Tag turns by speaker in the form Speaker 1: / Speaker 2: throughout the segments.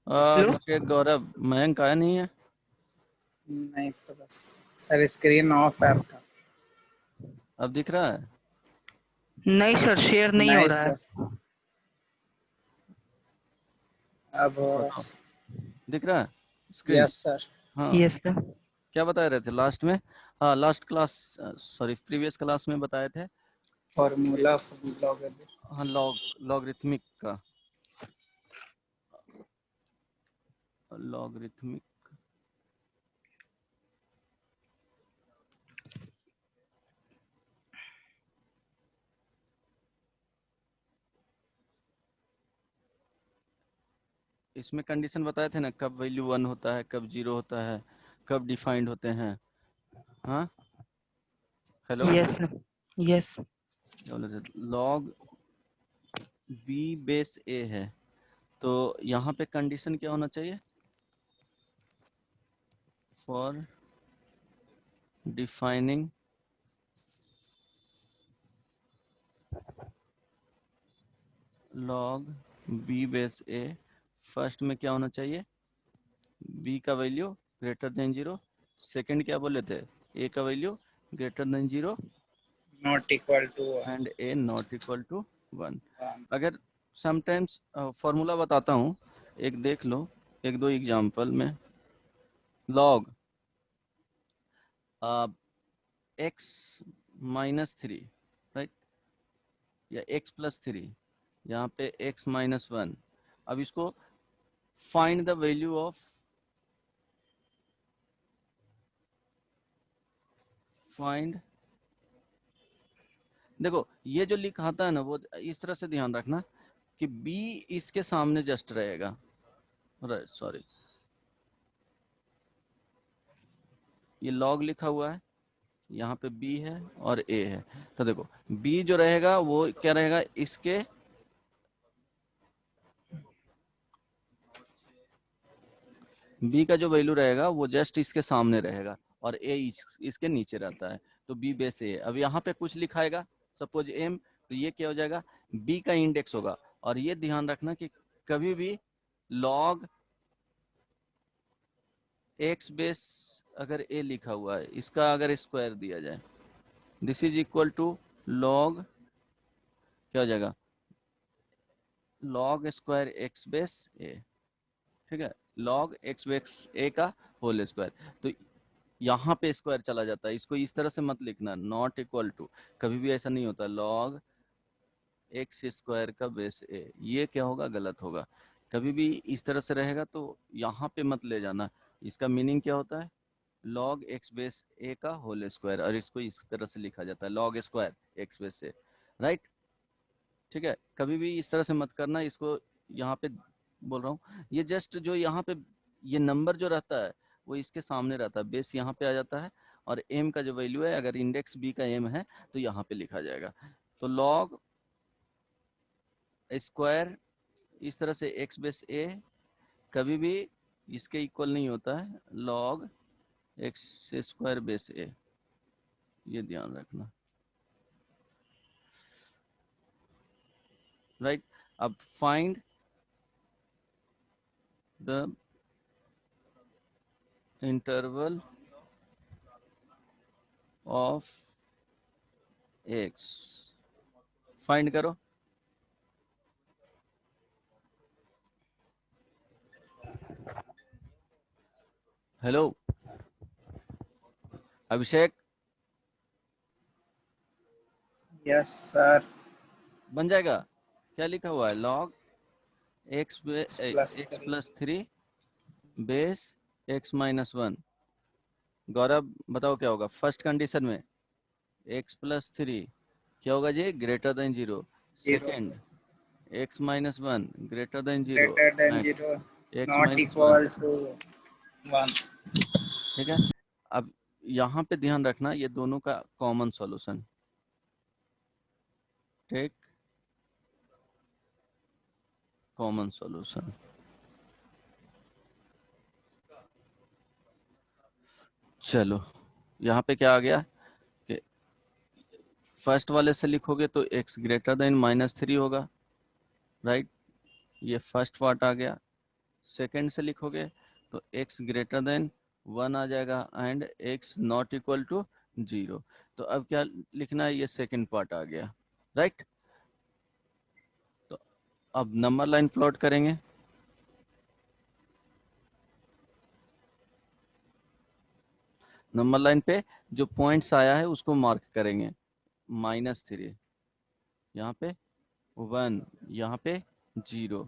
Speaker 1: Hello.
Speaker 2: अभिषेक, गौरव, मयंक आया नहीं है।
Speaker 1: नहीं तो बस सर स्क्रीन ऑफ है आपका।
Speaker 2: अब दिख रहा है?
Speaker 1: नहीं सर, शेयर नहीं हो
Speaker 3: नहीं
Speaker 1: रहा है।
Speaker 3: सर, अब हो रहा
Speaker 2: बताओ,
Speaker 3: है।
Speaker 2: दिख रहा है स्क्रीन?
Speaker 3: Yes sir.
Speaker 2: हाँ,
Speaker 1: यस सर।
Speaker 2: क्या बता रहे थे लास्ट में? हाँ, last class, sorry, previous class में बताए थे।
Speaker 3: Formula log.
Speaker 2: हाँ, लॉगरिथमिक का, लॉगरिथमिक। इसमें कंडीशन बताए थे ना, कब वैल्यू 1 होता है, कब 0 होता है, कब डिफाइंड होते हैं। हाँ, hello,
Speaker 1: yes sir. Yes.
Speaker 2: Log b base a है, तो यहाँ पे कंडीशन क्या होना चाहिए? For defining log b base a, first में क्या होना चाहिए? बी का वैल्यू ग्रेटर देन 0। सेकंड क्या बोले थे? ए का value greater than 0
Speaker 3: not equal to
Speaker 2: and A not equal to 1।
Speaker 3: 1।
Speaker 2: अगर समटाइम्स फॉर्मूला बताता हूँ, एक देख लो, एक दो एग्जांपल में। लॉग एक्स माइनस 3, राइट, या एक्स प्लस 3, यहाँ पे एक्स माइनस 1। अब इसको find the value of, find, देखो ये जो लिखाता है ना, वो इस तरह से ध्यान रखना कि b इसके सामने जस्ट रहेगा, राइट, सॉरी, ये लॉग लिखा हुआ है, यहाँ पे b है और a है, तो देखो b जो रहेगा वो क्या रहेगा, इसके b का जो वैल्यू रहेगा वो जस्ट इसके सामने रहेगा, और a इसके नीचे रहता है, तो b बेस a। अब यहाँ पे कुछ लिखाएगा, सपोज m, तो ये क्या हो जाएगा, b का इंडेक्स होगा। और ये ध्यान रखना कि कभी भी लॉग एक्स बेस अगर a लिखा हुआ है, इसका अगर स्क्वायर दिया जाए, this is equal to log, क्या हो जाएगा, log square X base a, ठीक है, लॉग एक्स बेस a का होल स्क्वायर। तो यहाँ पे स्क्वायर चला जाता है, इसको इस तरह से मत लिखना, नॉट इक्वल टू, कभी भी ऐसा नहीं होता, लॉग एक्स स्क्वायर का बेस a, ये क्या होगा, गलत होगा। कभी भी इस तरह से रहेगा तो यहाँ पे मत ले जाना। इसका मीनिंग क्या होता है, लॉग एक्स बेस ए का होल स्क्वायर, और इसको इस तरह से लिखा जाता है, लॉग स्क्वायर एक्स बेस ए, राइट, ठीक है। कभी भी इस तरह से मत करना, इसको यहाँ पे बोल रहा हूँ, ये जस्ट जो यहाँ पे ये नंबर जो रहता है वो इसके सामने रहता है, बेस यहाँ पे आ जाता है, और एम का जो वैल्यू है, अगर इंडेक्स बी का एम है तो यहाँ पे लिखा जाएगा। तो लॉग स्क्वायर इस तरह से एक्स बेस ए कभी भी इसके इक्वल नहीं होता है, log x square base a, ये ध्यान रखना, राइट। अब find the interval of x, find करो। Hello Abhishek,
Speaker 3: yes sir.
Speaker 2: बन जाएगा? क्या लिखा हुआ है, log x
Speaker 3: plus
Speaker 2: x
Speaker 3: 3।
Speaker 2: Plus 3 base x minus 1। Gaurav बताओ क्या होगा फर्स्ट कंडीशन में, एक्स प्लस 3 क्या होगा जी, greater than 0।
Speaker 3: 0
Speaker 2: second, x minus 1 greater than 0
Speaker 3: greater than
Speaker 2: and
Speaker 3: 0
Speaker 2: x
Speaker 3: not
Speaker 2: minus 1,
Speaker 3: equal to 1।
Speaker 2: ठीक है। अब यहाँ पे ध्यान रखना, ये दोनों का common solution, take common solution. चलो, यहाँ पे क्या आ गया कि फर्स्ट वाले से लिखोगे तो x ग्रेटर देन -3 होगा, राइट, ये फर्स्ट पार्ट आ गया। सेकंड से लिखोगे तो x ग्रेटर देन 1 आ जाएगा and x not equal to 0। तो अब क्या लिखना है, ये सेकंड पार्ट आ गया, राइट। तो अब नंबर लाइन प्लॉट करेंगे। नंबर लाइन पे जो पॉइंट्स आया है उसको मार्क करेंगे, -3 यहाँ पे, 1 यहाँ पे, 0।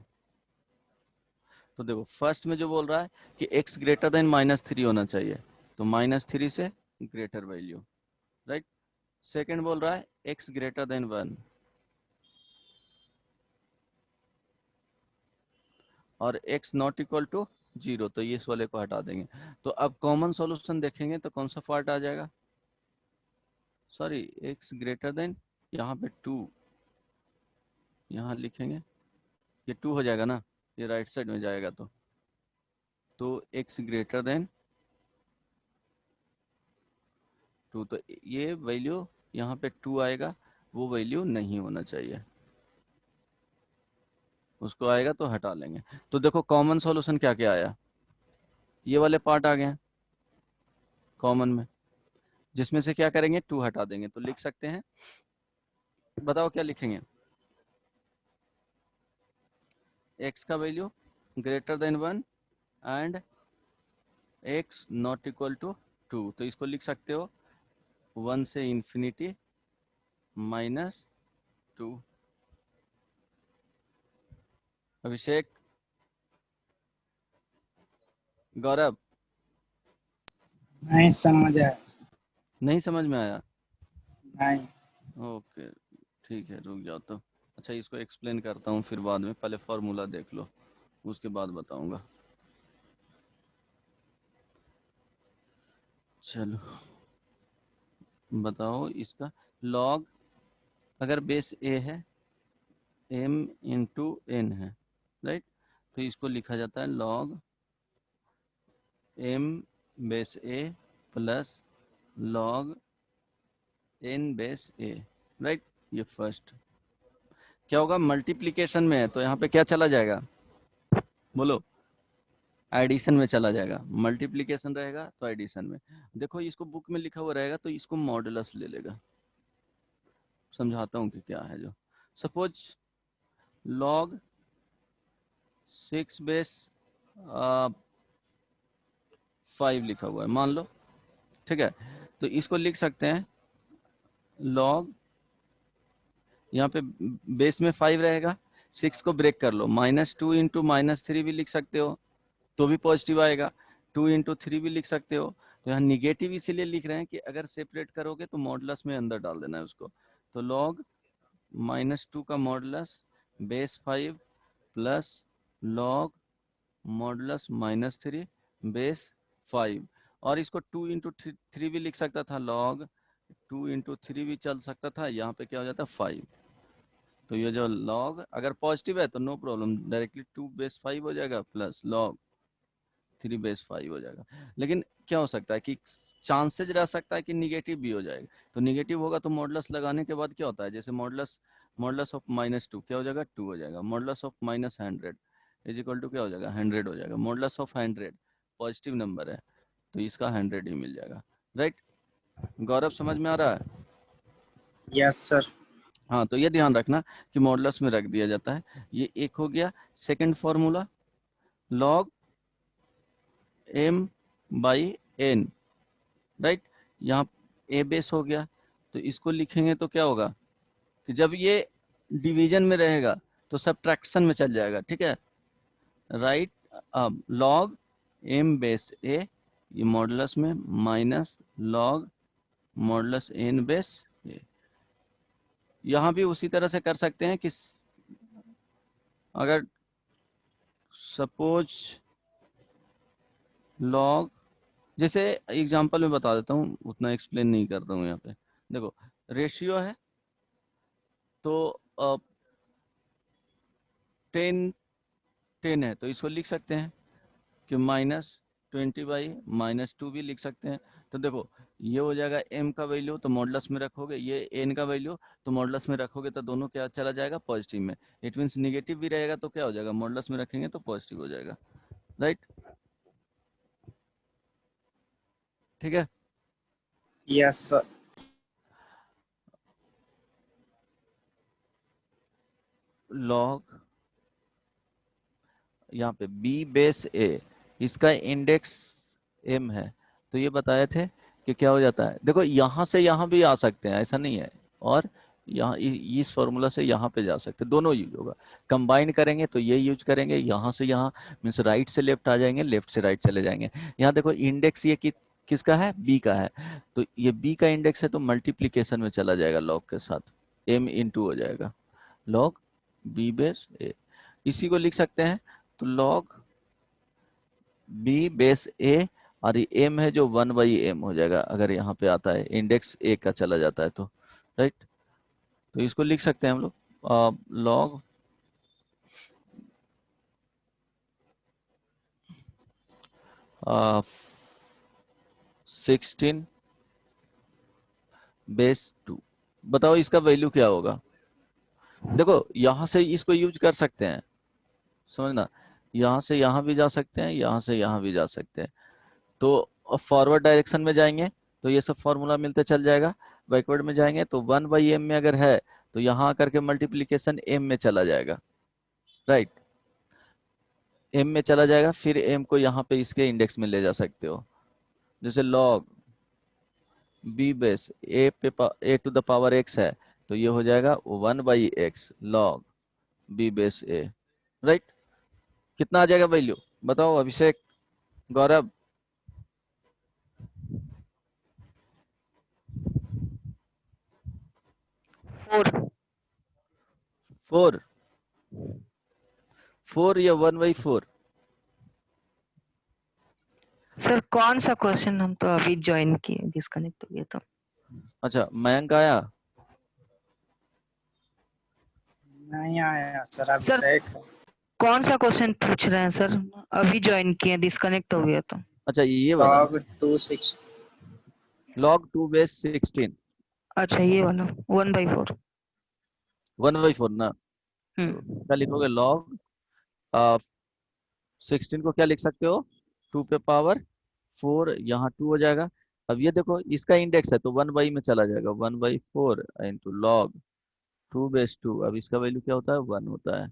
Speaker 2: तो देखो फर्स्ट में जो बोल रहा है कि x ग्रेटर देन -3 होना चाहिए, तो -3 से ग्रेटर वैल्यू, राइट। सेकंड बोल रहा है x ग्रेटर देन 1 और x नॉट इक्वल टू 0, तो ये इस वाले को हटा देंगे। तो अब कॉमन सॉल्यूशन देखेंगे तो कौन सा पार्ट आ जाएगा, सॉरी x ग्रेटर देन, यहाँ पे 2 यहाँ लिखेंगे, ये 2 हो जाएगा ना, ये राइट साइड में जाएगा। तो x ग्रेटर देन 2, तो ये वैल्यू यहाँ पे 2 आएगा, वो वैल्यू नहीं होना चाहिए, उसको आएगा तो हटा लेंगे। तो देखो कॉमन सॉल्यूशन क्या क्या आया, ये वाले पार्ट आ गए कॉमन में, जिसमें से क्या करेंगे 2 हटा देंगे। तो लिख सकते हैं, बताओ क्या लिखेंगे, x का value greater than 1 and x not equal to 2, तो इसको लिख सकते हो 1 से इंफिनिटी -2। अभिषेक, गौरव,
Speaker 3: नहीं समझ आया।
Speaker 2: नहीं समझ में आया,
Speaker 3: नहीं।
Speaker 2: ओके ठीक है, रुक जाओ तो। अच्छा इसको एक्सप्लेन करता हूँ फिर बाद में, पहले फॉर्मूला देख लो उसके बाद बताऊंगा। चलो बताओ इसका लॉग, अगर बेस a है m इंटू n है, राइट, तो इसको लिखा जाता है log m base a plus log n base a, right. ये फर्स्ट क्या होगा, मल्टीप्लिकेशन में है तो यहाँ पे क्या चला जाएगा, बोलो, एडिशन में चला जाएगा। मल्टीप्लिकेशन रहेगा तो एडिशन में। देखो इसको बुक में लिखा हुआ रहेगा तो इसको मॉडुलस ले लेगा। समझाता हूँ कि क्या है। जो सपोज लॉग 6 बेस 5 लिखा हुआ है मान लो, ठीक है, तो इसको लिख सकते हैं लॉग, यहाँ पे बेस में 5 रहेगा, 6 को ब्रेक कर लो, -2 इंटू -3 भी लिख सकते हो तो भी पॉजिटिव आएगा, 2 इंटू 3 भी लिख सकते हो। तो यहाँ निगेटिव इसीलिए लिख रहे हैं कि अगर सेपरेट करोगे तो मॉडुलस में अंदर डाल देना है उसको। तो लॉग -2 का modulus base 5 plus log modulus -3 base 5, और इसको 2 इंटू 3 भी लिख सकता था, लॉग 2 इंटू 3 भी चल सकता था, यहाँ पे क्या हो जाता है 5। तो ये जो लॉग अगर पॉजिटिव है तो नो प्रॉब्लम, डायरेक्टली 2 बेस 5 हो जाएगा प्लस लॉग 3 बेस 5 हो जाएगा। लेकिन क्या हो सकता है कि चांसेज रह सकता है कि निगेटिव भी हो जाएगा, तो निगेटिव होगा तो मॉडुलस लगाने के बाद क्या होता है, जैसे मॉडुलस मॉडुलस ऑफ -2 क्या हो जाएगा 2 हो जाएगा, modulus of -100 is equal to क्या हो जाएगा 100 हो जाएगा, मॉडुलस ऑफ 100 पॉजिटिव नंबर है तो इसका 100 ही मिल जाएगा, राइट। गौरव समझ में आ रहा है?
Speaker 3: Yes sir.
Speaker 2: हाँ, तो ये ध्यान रखना कि मॉडुलस में रख दिया जाता है। ये एक हो गया। Second formula log m by n, right. यहाँ a बेस हो गया तो इसको लिखेंगे तो क्या होगा कि जब ये डिवीजन में रहेगा तो सब्ट्रैक्शन में चल जाएगा, ठीक है, राइट। अब लॉग m बेस a ये मॉडुलस में minus log modulus n base a। यहाँ भी उसी तरह से कर सकते हैं कि अगर सपोज लॉग, जैसे एग्जांपल में बता देता हूँ, उतना एक्सप्लेन नहीं करता हूँ यहाँ पे। देखो रेशियो है तो 10 है तो इसको लिख सकते हैं कि -20/-2 भी लिख सकते हैं। तो देखो ये हो जाएगा m का वैल्यू तो मॉडुलस में रखोगे, ये n का वैल्यू तो मॉडुलस में रखोगे, तो दोनों क्या चला जाएगा पॉजिटिव में। इट मीन्स निगेटिव भी रहेगा तो क्या हो जाएगा, मॉडुलस में रखेंगे तो पॉजिटिव हो जाएगा। राइट, ठीक है।
Speaker 3: Yes, sir.
Speaker 2: लॉग यहाँ पे बी बेस ए, इसका इंडेक्स एम है, तो ये बताए थे कि क्या हो जाता है। देखो यहाँ से यहाँ भी आ सकते हैं, ऐसा नहीं है, और यहाँ इस फॉर्मूला से यहाँ पे जा सकते हैं, दोनों यूज होगा। कंबाइन करेंगे तो ये यूज करेंगे, यहाँ से यहाँ मीन्स राइट से लेफ्ट आ जाएंगे, लेफ्ट से राइट चले जाएंगे। यहाँ देखो इंडेक्स ये किसका है, बी का है, तो ये बी का इंडेक्स है तो मल्टीप्लीकेशन में चला जाएगा लॉग के साथ, एम इंटू हो जाएगा लॉग बी बेस ए, इसी को लिख सकते हैं। तो लॉग बी बेस ए, और ये एम है जो 1/m हो जाएगा, अगर यहाँ पे आता है इंडेक्स ए का चला जाता है तो, राइट। तो इसको लिख सकते हैं हम लोग लॉग uh, 16 बेस 2। बताओ इसका वैल्यू क्या होगा। देखो यहाँ से इसको यूज कर सकते हैं, समझना, यहाँ से यहाँ भी जा सकते हैं, यहाँ से यहाँ भी जा सकते हैं। तो फॉरवर्ड डायरेक्शन में जाएंगे तो ये सब फॉर्मूला मिलते चल जाएगा, बैकवर्ड में जाएंगे तो 1/m में अगर है तो यहाँ आकर के मल्टीप्लीकेशन m में चला जाएगा, राइट, m में चला जाएगा, फिर m को यहाँ पे इसके इंडेक्स में ले जा सकते हो। जैसे log b base a to the power x है, तो ये हो जाएगा 1/x log b base a, right. कितना आ जाएगा वैल्यू, बताओ अभिषेक, गौरव।
Speaker 4: 4।
Speaker 2: 4, 4 या 1/4?
Speaker 4: सर कौन सा क्वेश्चन, हम तो अभी ज्वाइन किए, डिस्कनेक्ट हो गया तो।
Speaker 2: अच्छा, मयंक आया?
Speaker 3: नहीं आया सर, अभिषेक है।
Speaker 4: कौन सा क्वेश्चन पूछ रहे हैं सर, अभी ज्वाइन किए, डिस्कनेक्ट हो गया तो।
Speaker 2: अच्छा ये वाला
Speaker 3: log 260।
Speaker 2: log 2 बेस 16,
Speaker 4: अच्छा ये वाला 1/4।
Speaker 2: 1/4 ना, तो क्या लिखोगे, log 16 को क्या लिख सकते हो, 2 पे पावर 4, यहाँ 2 हो जाएगा। अब ये देखो इसका इंडेक्स है तो 1 में चला जाएगा, 1/4 इंटू लॉग 2 बेस 2, अब इसका वैल्यू क्या होता है, 1 होता है,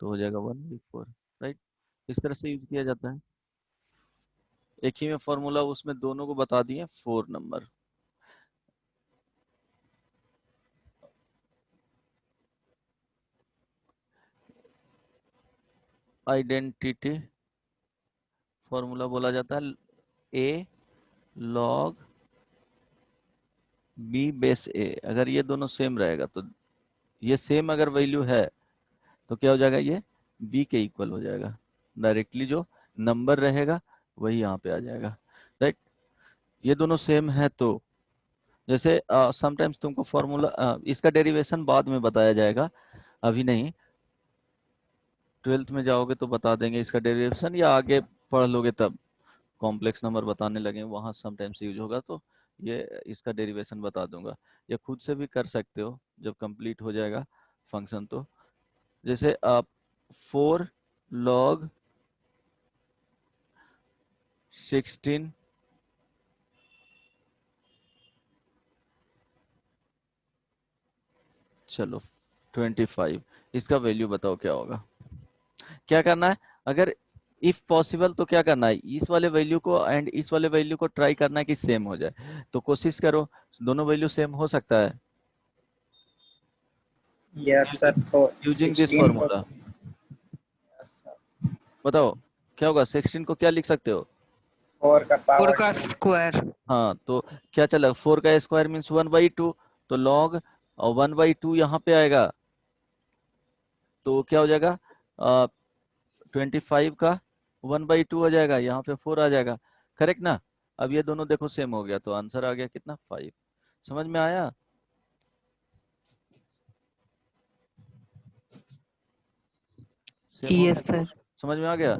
Speaker 2: तो हो जाएगा 1/4, राइट। इस तरह से यूज किया जाता है, एक ही में फॉर्मूला, उसमें दोनों को बता दिए 4 नंबर। आइडेंटिटी फॉर्मूला बोला जाता है ए लॉग बी बेस ए, अगर ये दोनों सेम रहेगा तो, ये सेम अगर वैल्यू है तो क्या हो जाएगा, ये बी के इक्वल हो जाएगा, डायरेक्टली जो नंबर रहेगा वही यहाँ पे आ जाएगा, राइट। ये दोनों सेम है तो, जैसे समटाइम्स तुमको फॉर्मूला, इसका डेरिवेशन बाद में बताया जाएगा, अभी नहीं, 12th में जाओगे तो बता देंगे इसका डेरिवेशन, या आगे पढ़ लोगे तब कॉम्प्लेक्स नंबर बताने लगे वहाँ समटाइम्स यूज होगा, तो ये इसका डेरिवेशन बता दूंगा, या खुद से भी कर सकते हो जब कंप्लीट हो जाएगा फंक्शन तो। जैसे आप 4 log 16 चलो 25, इसका वैल्यू बताओ क्या होगा। क्या करना है, अगर इफ पॉसिबल तो क्या करना है, इस वाले वैल्यू को एंड इस वाले वैल्यू को ट्राई करना है कि सेम हो जाए, तो कोशिश करो, दोनों वैल्यू सेम हो सकता है
Speaker 3: Yes sir, for
Speaker 2: using this
Speaker 3: 16 को।
Speaker 2: फॉर्मूला।
Speaker 3: Yes, sir.
Speaker 2: बताओ क्या होगा, 16 को क्या लिख सकते हो,
Speaker 3: 4 का
Speaker 4: 4
Speaker 3: पावर
Speaker 4: का
Speaker 3: 2।
Speaker 4: स्क्वायर।
Speaker 2: हाँ, तो क्या चला, 4 का स्क्वायर मीन्स 1/2, तो लॉग 1/2 यहाँ पे आएगा, तो क्या हो जाएगा, 25 का 1/2 हो जाएगा, यहाँ पे 4 आ जाएगा, करेक्ट ना। अब ये दोनों देखो सेम हो गया तो आंसर आ गया कितना, 5। समझ में आया, सेम हो
Speaker 4: यस
Speaker 2: गया,
Speaker 4: सर।
Speaker 2: समझ में आ गया।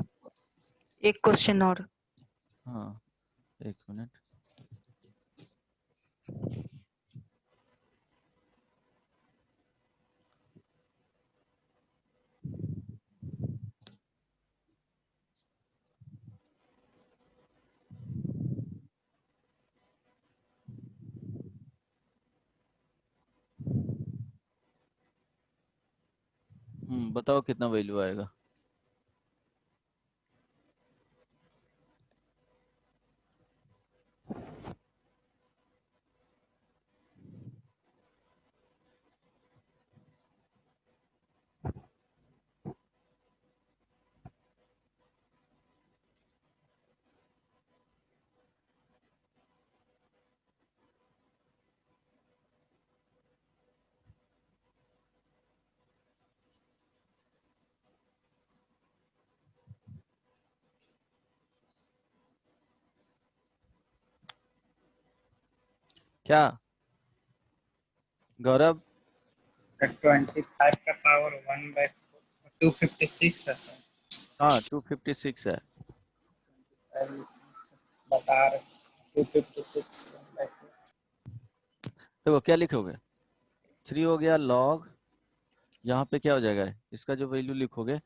Speaker 4: एक क्वेश्चन और।
Speaker 2: हाँ, एक मिनट, बताओ कितना वैल्यू आएगा। क्या गौरव?
Speaker 3: 25 का पावर 1/256 है सर।
Speaker 2: हाँ 256 है।
Speaker 3: बता रहे 256
Speaker 2: देखो क्या लिखोगे, 3 हो गया लॉग, यहाँ पे क्या हो जाएगा, इसका जो वैल्यू लिखोगे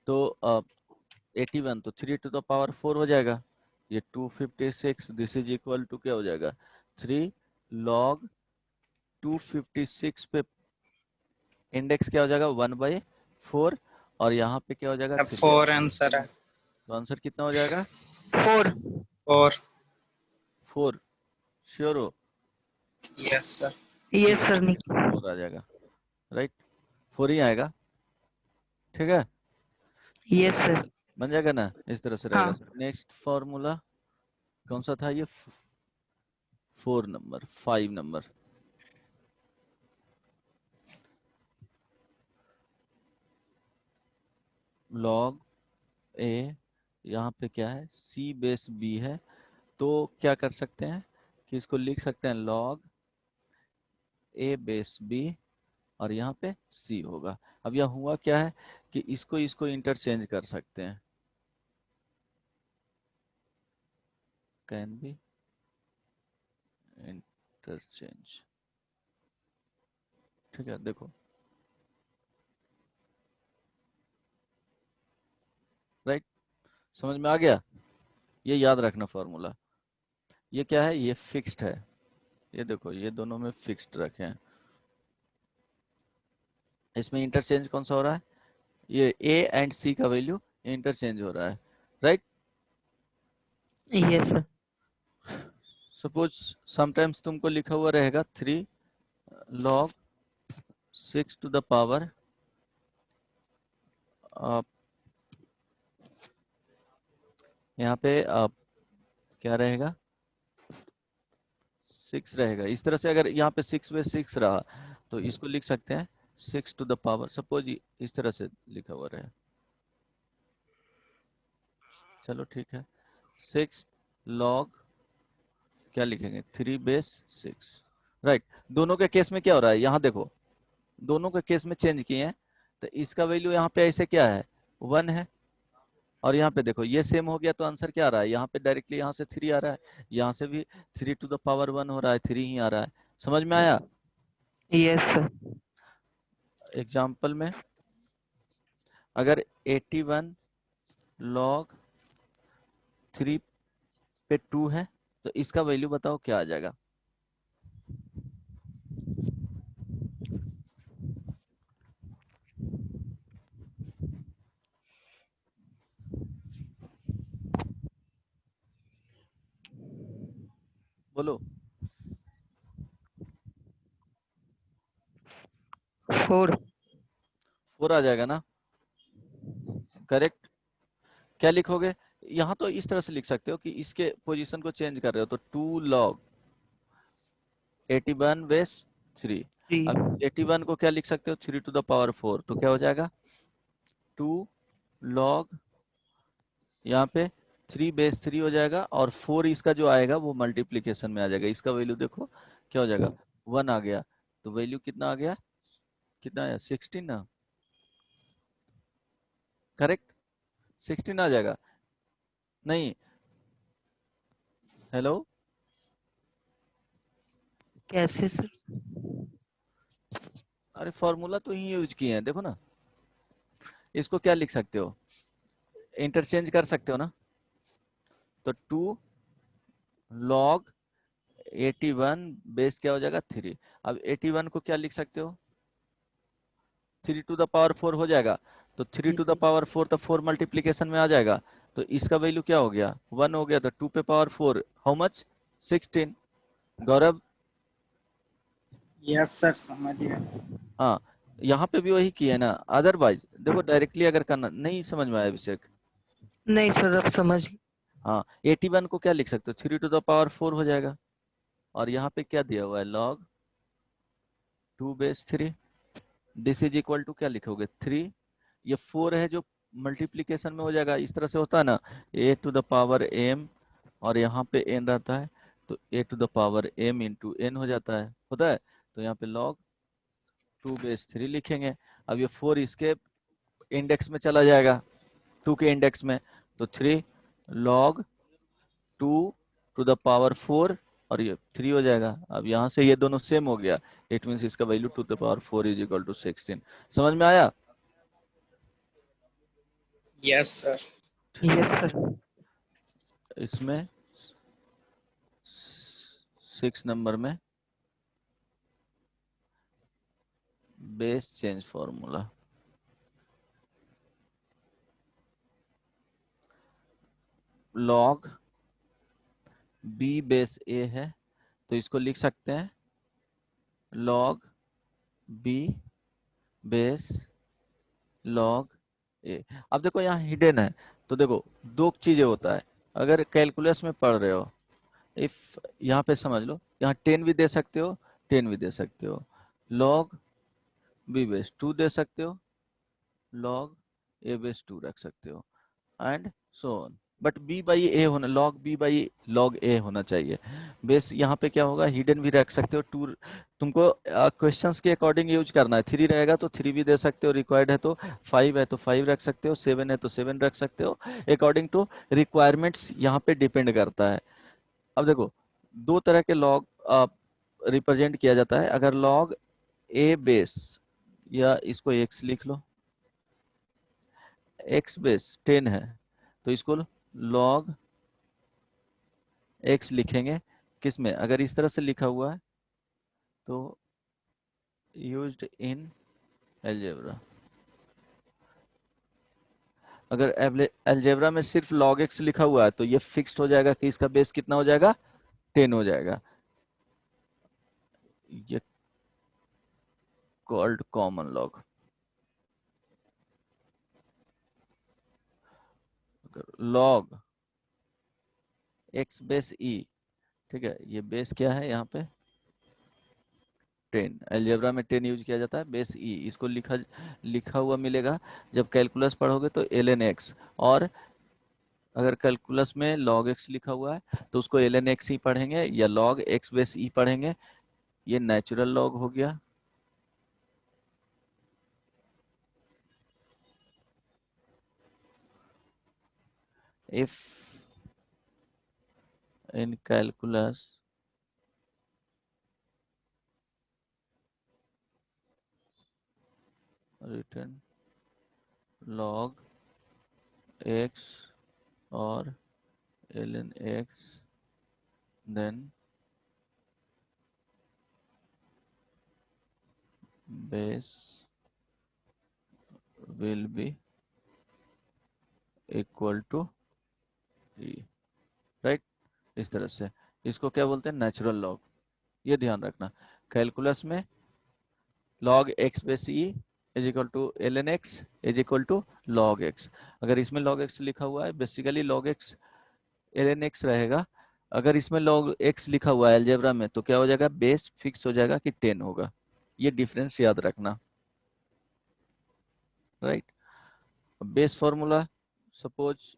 Speaker 2: तो 81, तो 3 टू द पावर 4 हो जाएगा। ये 256 दिस इज इक्वल टू क्या हो जाएगा, 3 लॉग 256 पे इंडेक्स क्या हो जाएगा 1/4, और यहाँ पे क्या हो जाएगा
Speaker 3: अब
Speaker 2: 3।
Speaker 3: 4 आंसर है।
Speaker 2: तो आंसर कितना हो जाएगा
Speaker 4: 4।
Speaker 3: 4
Speaker 2: 4। श्योर हो?
Speaker 3: Yes sir.
Speaker 4: Yes sir.
Speaker 2: 4 आ जाएगा, राइट 4 ही आएगा, ठीक है।
Speaker 4: Yes sir.
Speaker 2: बन जाएगा ना, इस तरह से
Speaker 4: हाँ।
Speaker 2: रहेगा। नेक्स्ट फॉर्मूला कौन सा था ये, 4 नंबर 5 नंबर। लॉग ए, यहाँ पे क्या है सी बेस बी है, तो क्या कर सकते हैं कि इसको लिख सकते हैं लॉग ए बेस बी, और यहाँ पे सी होगा। अब यह हुआ क्या है कि इसको इसको इंटरचेंज कर सकते हैं, कैन बी इंटरचेंज, ठीक है। देखो राइट, समझ में आ गया? ये याद रखना फॉर्मूला। ये क्या है, ये फिक्स्ड है, ये देखो ये दोनों में फिक्स्ड रखे हैं। इसमें इंटरचेंज कौन सा हो रहा है, ये ए एंड सी का वैल्यू इंटरचेंज हो रहा है, right.
Speaker 4: Yes sir.
Speaker 2: Suppose sometimes तुमको लिखा हुआ रहेगा 3 log 6 to the power यहाँ पे क्या रहेगा 6 रहेगा। इस तरह से अगर यहाँ पे 6 में 6 रहा तो इसको लिख सकते हैं 6 to the power, सपोज इस तरह से लिखा हुआ रहे, चलो ठीक है। 6 log क्या लिखेंगे 3 बेस 6, राइट। दोनों के केस में क्या हो रहा है, यहाँ देखो दोनों के केस में चेंज किए हैं, तो इसका वैल्यू यहाँ पे ऐसे क्या है 1 है, और यहाँ पे देखो ये सेम हो गया, तो आंसर क्या आ रहा है, यहाँ पे डायरेक्टली यहाँ से 3 आ रहा है, यहाँ से भी 3 to the power 1 हो रहा है, 3 ही आ रहा है। समझ में आया?
Speaker 4: Yes sir.
Speaker 2: एग्जाम्पल में अगर 81 log 3 पे 2 है तो इसका वैल्यू बताओ क्या आ जाएगा। बोलो।
Speaker 4: 4।
Speaker 2: 4 आ जाएगा ना, करेक्ट। क्या लिखोगे, यहाँ तो इस तरह से लिख सकते हो कि इसके पोजीशन को चेंज कर रहे हो, तो 2 log 81 बेस 3। अब 81 को क्या लिख सकते हो 3 to the power 4, तो क्या हो जाएगा 2 log यहाँ पे 3 बेस 3 हो जाएगा, और 4 इसका जो आएगा वो मल्टीप्लीकेशन में आ जाएगा। इसका वैल्यू देखो क्या हो जाएगा 1 आ गया, तो वैल्यू कितना आ गया, कितना आया 16 ना, करेक्ट 16 आ जाएगा। नहीं, हेलो,
Speaker 4: कैसे सर?
Speaker 2: अरे फॉर्मूला तो ही यूज किए हैं, देखो ना। इसको क्या लिख सकते हो, इंटरचेंज कर सकते हो ना, तो 2 log 81 बेस क्या हो जाएगा 3। अब 81 को क्या लिख सकते हो 3 to the power 4 हो जाएगा, तो 3 टू द पावर 4 तो 4 मल्टीप्लीकेशन में आ जाएगा, तो इसका वैल्यू क्या हो गया 1 हो गया, तो 2 पे power 4 how much 16। Gaurav
Speaker 3: yes sir समझ गया।
Speaker 2: हाँ यहाँ पे भी वही किया है ना, अदरवाइज देखो डायरेक्टली अगर करना नहीं समझ में आया अभिषेक।
Speaker 4: नहीं सर अब समझ गए।
Speaker 2: हाँ 81 को क्या लिख सकते हो 3 टू द पावर 4 हो जाएगा, और यहाँ पे क्या दिया हुआ है log 2 base 3, this is equal to क्या लिखोगे 3, ये 4 है जो मल्टीप्लीकेशन में हो जाएगा, इस तरह से होता है ना a to the power m, और यहाँ पे n रहता है तो a to the power m into n हो जाता है, होता है। तो यहाँ पे log 2 बेस 3 लिखेंगे। अब ये 4 इसके इंडेक्स में चला जाएगा 2 के इंडेक्स में, तो 3 log 2 टू द पावर 4 और ये 3 हो जाएगा। अब यहाँ से ये दोनों सेम हो गया, इट मीन्स इसका value 2 to the power 4 is equal to 16। समझ में आया?
Speaker 3: Yes sir.
Speaker 4: Yes sir.
Speaker 2: इसमें 6 नंबर में base change formula, log b base a है तो इसको लिख सकते हैं log b base log a। अब देखो यहाँ हिडन है, तो देखो दो चीजें होता है, अगर कैलकुलस में पढ़ रहे हो इफ यहाँ पे समझ लो, यहाँ 10 भी दे सकते हो 10 भी दे सकते हो, log b बेस 2 दे सकते हो, log a बेस 2 रख सकते हो, and so on. But b by a होना, log b by log a होना चाहिए। बेस यहाँ पे क्या होगा हिडन भी रख सकते हो, 2 तुमको क्वेश्चंस के अकॉर्डिंग यूज करना है, 3 रहेगा तो 3 भी दे सकते हो, रिक्वायर्ड है तो 5 है तो 5 रख सकते हो, 7 है तो 7 रख सकते हो, अकॉर्डिंग टू रिक्वायरमेंट्स यहाँ पे डिपेंड करता है। अब देखो दो तरह के लॉग रिप्रेजेंट किया जाता है, अगर log a बेस, या इसको x लिख लो, x बेस 10 है तो इसको log x लिखेंगे, किसमें अगर इस तरह से लिखा हुआ है तो यूज्ड इन अलजेब्रा। अगर अलजेब्रा में सिर्फ log x लिखा हुआ है तो ये फिक्स्ड हो जाएगा कि इसका बेस कितना हो जाएगा 10 हो जाएगा, ये called common log. log x base e, ठीक है, ये बेस क्या है यहाँ पे 10, अलजेब्रा में 10 यूज किया जाता है, बेस ई, इसको लिखा हुआ मिलेगा जब कैलकुलस पढ़ोगे तो ln x, और अगर कैलकुलस में log x लिखा हुआ है तो उसको ln x ही पढ़ेंगे या log x बेस ई पढ़ेंगे, ये नेचुरल लॉग हो गया। If in calculus written log x और ln x, then base will be equal to e, right. इस तरह से इसको क्या बोलते हैं नेचुरल लॉग, ये ध्यान रखना। कैलकुलस में log x base e is equal to ln x is equal to log x, अगर इसमें log x लिखा हुआ है basically log x ln x रहेगा, अगर इसमें log x लिखा हुआ है अलजेब्रा में तो क्या हो जाएगा बेस फिक्स हो जाएगा कि 10 होगा, ये डिफरेंस याद रखना, राइट। बेस फॉर्मूला सपोज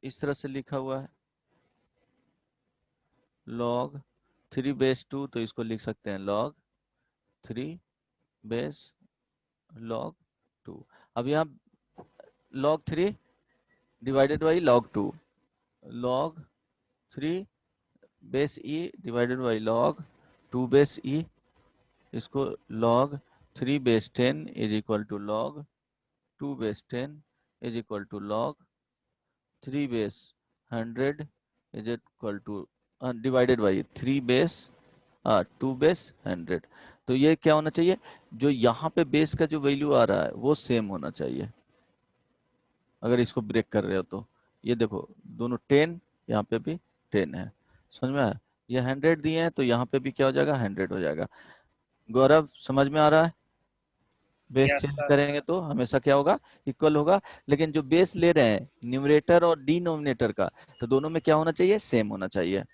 Speaker 2: इस तरह से लिखा हुआ है log 3 बेस 2, तो इसको लिख सकते हैं log 3 बेस log 2। अब यहाँ log 3 divided by log 2, log 3 base e divided by log 2 base e, इसको log 3 base 10 is equal to log 2 base 10 is equal to log 3 base 100 is equal to divided by 3 base 2 base 100। तो ये क्या होना चाहिए, जो यहाँ पे base का जो वैल्यू आ रहा है वो सेम होना चाहिए, अगर इसको ब्रेक कर रहे हो तो ये देखो दोनों 10, यहाँ पे भी 10 है, समझ में आया? ये 100 दिए हैं तो यहाँ पे भी क्या हो जाएगा, 100 हो जाएगा। गौरव समझ में आ रहा है? Base
Speaker 3: yes
Speaker 2: change
Speaker 3: sir.
Speaker 2: करेंगे तो हमेशा क्या होगा, इक्वल होगा। लेकिन जो बेस ले रहे हैं न्यूमरेटर और डिनोमिनेटर का, तो दोनों में क्या होना चाहिए, सेम होना चाहिए,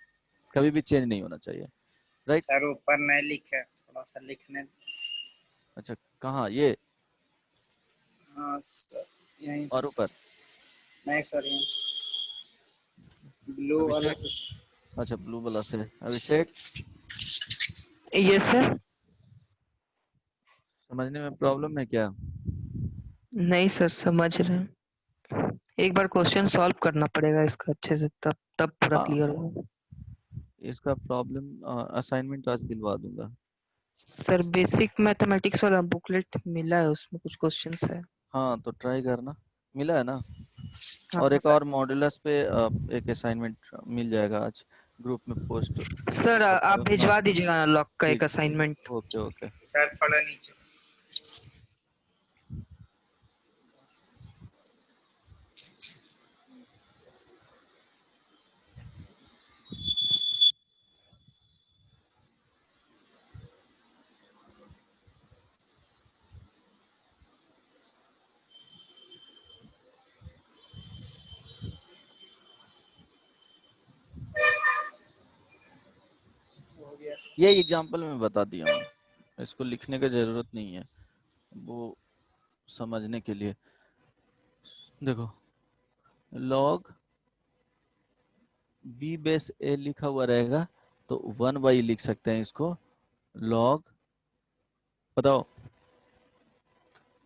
Speaker 2: कभी भी चेंज नहीं होना चाहिए, राइट?
Speaker 3: सर ऊपर नहीं लिखे, थोड़ा सा लिखने दो।
Speaker 2: अच्छा कहाँ ये,
Speaker 3: हाँ सर, यहीं
Speaker 2: और
Speaker 3: से सर।
Speaker 2: ऊपर?
Speaker 3: नहीं सर, यहीं ब्लू वाला
Speaker 2: अभिषेक,
Speaker 3: से सर।
Speaker 2: अच्छा ब्लू वाला से, अभिषेक
Speaker 4: यस सर।
Speaker 2: समझने में प्रॉब्लम है क्या?
Speaker 4: नहीं सर, समझ रहे हैं। एक बार क्वेश्चन सॉल्व करना पड़ेगा इसका अच्छे से, तब तब पूरा
Speaker 2: हाँ,
Speaker 4: क्लियर होगा।
Speaker 2: इसका प्रॉब्लम असाइनमेंट आज दिलवा दूंगा।
Speaker 4: सर बेसिक मैथमेटिक्स वाला बुकलेट मिला है, उसमें कुछ क्वेश्चंस है।
Speaker 2: हाँ तो ट्राई करना, मिला है ना?
Speaker 4: हाँ
Speaker 2: और एक
Speaker 3: सर
Speaker 2: और मॉड्यूलस पे एक असाइनमेंट मिल जाएगा आज, ग्रुप में पोस्ट
Speaker 4: सर, आप
Speaker 2: आप, हाँ
Speaker 4: भिजवा दीजिएगा ना लॉक का एक
Speaker 2: ठीक,
Speaker 4: असाइनमेंट।
Speaker 2: Okay okay.
Speaker 3: सर थोड़ा नीचे। हो गया सर।
Speaker 2: ये एग्जांपल में बता दिया हूँ, इसको लिखने की जरूरत नहीं है, वो समझने के लिए। देखो लॉग बी बेस ए लिखा हुआ रहेगा तो 1/, लिख सकते हैं इसको लॉग, बताओ,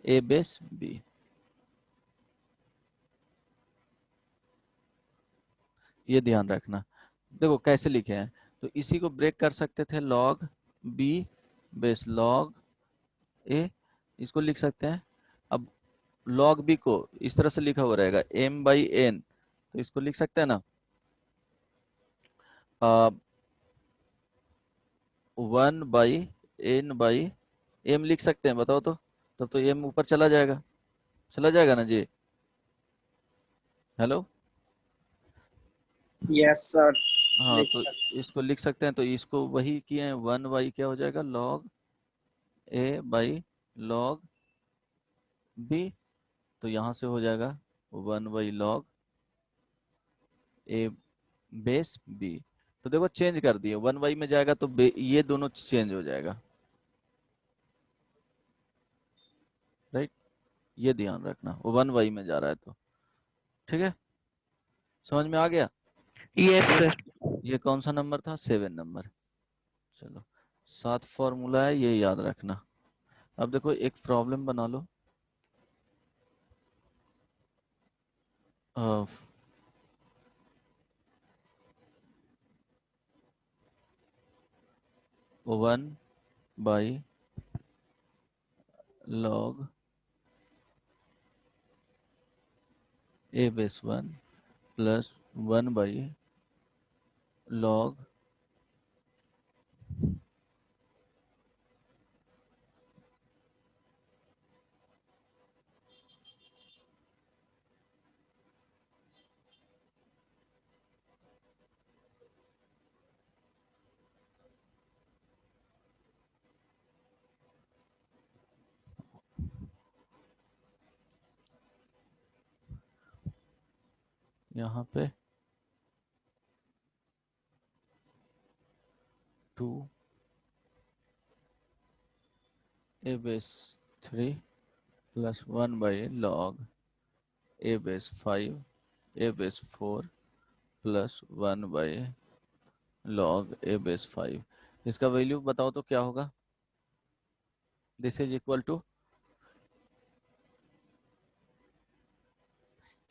Speaker 2: ए बेस बी। ये ध्यान रखना। देखो कैसे लिखे हैं, तो इसी को ब्रेक कर सकते थे, लॉग बी बेस लॉग ए, इसको लिख सकते हैं। अब लॉग बी को इस तरह से लिखा हुआ रहेगा m/n, तो इसको लिख सकते हैं ना 1/n/m लिख सकते हैं, बताओ तो। तब तो m ऊपर चला जाएगा, चला जाएगा ना जी? हेलो,
Speaker 3: यस सर,
Speaker 2: हाँ
Speaker 3: लिख
Speaker 2: तो
Speaker 3: सकते।
Speaker 2: इसको लिख सकते हैं, तो इसको वही किए हैं, 1/, क्या हो जाएगा, लॉग a/log b, तो यहाँ से हो जाएगा 1/log a बेस b। तो देखो चेंज कर दिए, 1/, में जाएगा तो ये दोनों चेंज हो जाएगा, राइट? ये ध्यान रखना, वो 1/, में जा रहा है तो, ठीक है, समझ में आ गया?
Speaker 4: यस
Speaker 2: ये
Speaker 4: सर।
Speaker 2: ये कौन सा नंबर था, 7 नंबर। चलो 7 फॉर्मूला है, ये याद रखना। अब देखो एक प्रॉब्लम बना लो, 1/log a base 1 plus 1/log यहाँ पे 2 a base 3 plus 1/log a base 5 a base 4 plus 1/log a base 5। इसका वैल्यू बताओ तो क्या होगा, दिस इज इक्वल टू,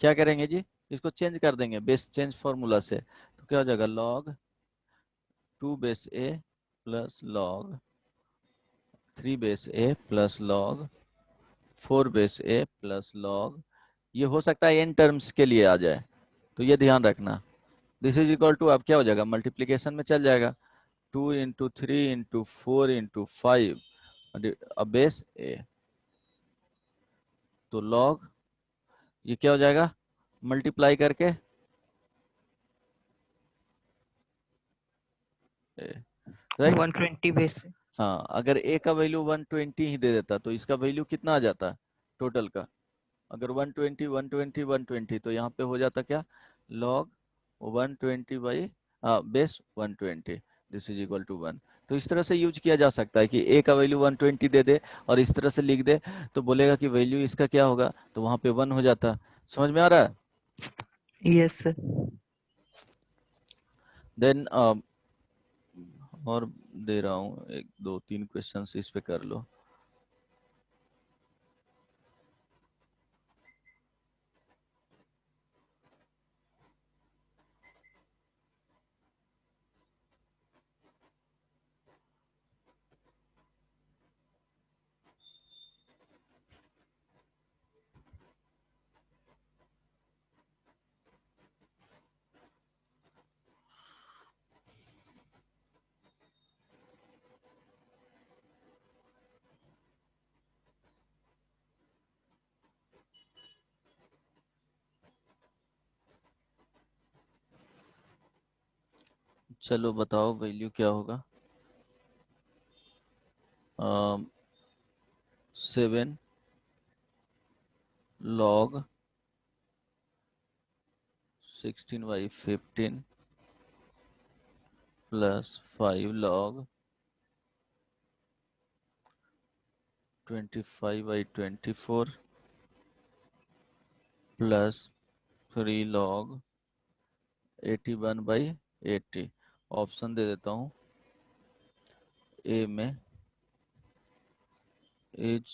Speaker 2: क्या करेंगे जी, इसको चेंज कर देंगे बेस चेंज फॉर्मूला से, तो क्या हो जाएगा, log 2 base a plus log 3 base a plus log 4 base a plus log, ये हो सकता है n टर्म्स के लिए आ जाए, तो ये ध्यान रखना। दिस इज इक्वल टू, अब क्या हो जाएगा, मल्टीप्लीकेशन में चल जाएगा, 2 into 3 into 4 into 5 base a, तो log ये क्या हो जाएगा, मल्टीप्लाई करके राइट।
Speaker 4: 120 बेस से।
Speaker 2: हाँ, अगर ए का वैल्यू 120 ही दे देता तो इसका वैल्यू कितना आ जाता टोटल का, अगर 120 120 120 तो यहाँ पे हो जाता क्या, log 120 by base 120 this is equal to 1। तो इस तरह से यूज किया जा सकता है कि ए का वैल्यू 120 दे दे और इस तरह से लिख दे, तो बोलेगा कि वैल्यू इसका क्या होगा, तो वहां पे 1 हो जाता। समझ में आ रहा है?
Speaker 4: Yes sir.
Speaker 2: देन और दे रहा हूँ, 1 2 3 क्वेश्चन इस पे कर लो। चलो बताओ वैल्यू क्या होगा। 7 log 16/15 plus 5 log 25/24 plus 3 log 81/80। Option दे देता हूँ, ए में is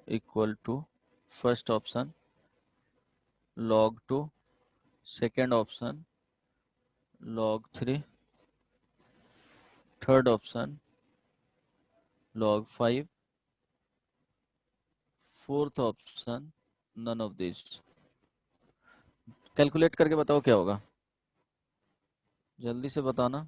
Speaker 2: equal to first option log 2, second option log 3, third option log 5, fourth option none of this. Calculate करके बताओ क्या होगा, जल्दी से बताना।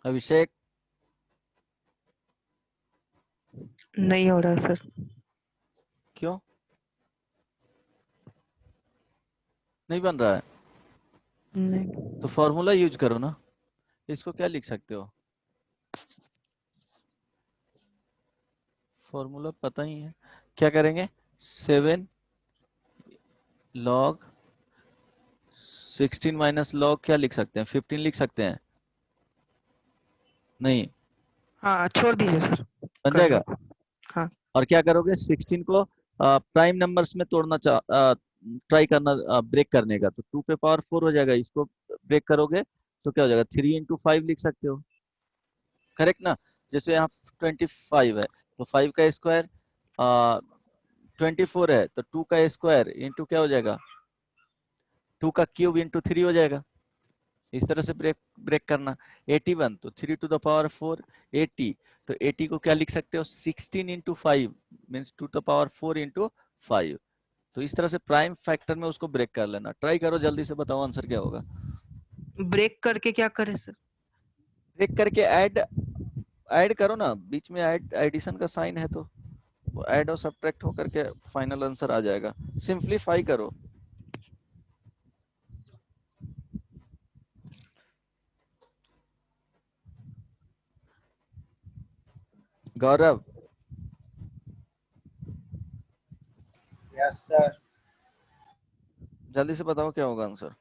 Speaker 2: अभिषेक
Speaker 4: नहीं हो रहा सर।
Speaker 2: क्यों नहीं बन रहा है?
Speaker 4: नहीं।
Speaker 2: तो फॉर्मूला यूज करो ना। इसको क्या लिख सकते हो, फॉर्मूला पता ही है। क्या करेंगे, 7 log 16 माइनस log क्या लिख सकते हैं, 15 लिख सकते हैं, नहीं
Speaker 4: हाँ छोड़ दीजिए सर।
Speaker 2: बन
Speaker 4: कर
Speaker 2: जाएगा।
Speaker 4: लो। हाँ।
Speaker 2: और क्या करोगे, 16 को प्राइम नंबर्स में तोड़ना ट्राई करना, ब्रेक करने का, तो 2 पे पावर 4 हो जाएगा। इसको ब्रेक करोगे तो क्या हो जाएगा, 3 इंटू 5 लिख सकते हो, करेक्ट ना। जैसे यहाँ 25 है तो 5 का स्क्वायर 24 है, तो 2 का स्क्वायर इंटू क्या हो जाएगा, 2 का क्यूब इंटू 3 हो जाएगा। इस तरह से ब्रेक ब्रेक करना। 81 तो 3 टू द पावर 4, 80 तो 80 को क्या लिख सकते हो, 16 into 5 means 2 to the power 4 into 5। तो इस तरह से प्राइम फैक्टर में उसको ब्रेक कर लेना। ट्राई करो, जल्दी से बताओ आंसर क्या होगा।
Speaker 4: ब्रेक करके क्या करें सर?
Speaker 2: ब्रेक करके ऐड ऐड करो ना, बीच में ऐड एडिशन का साइन है तो वो ऐड और सब्ट्रैक्ट होकर के फाइनल आंसर आ जाएगा। सिंपलीफाई करो। गौरव
Speaker 3: यस सर।
Speaker 2: जल्दी से बताओ क्या होगा आंसर।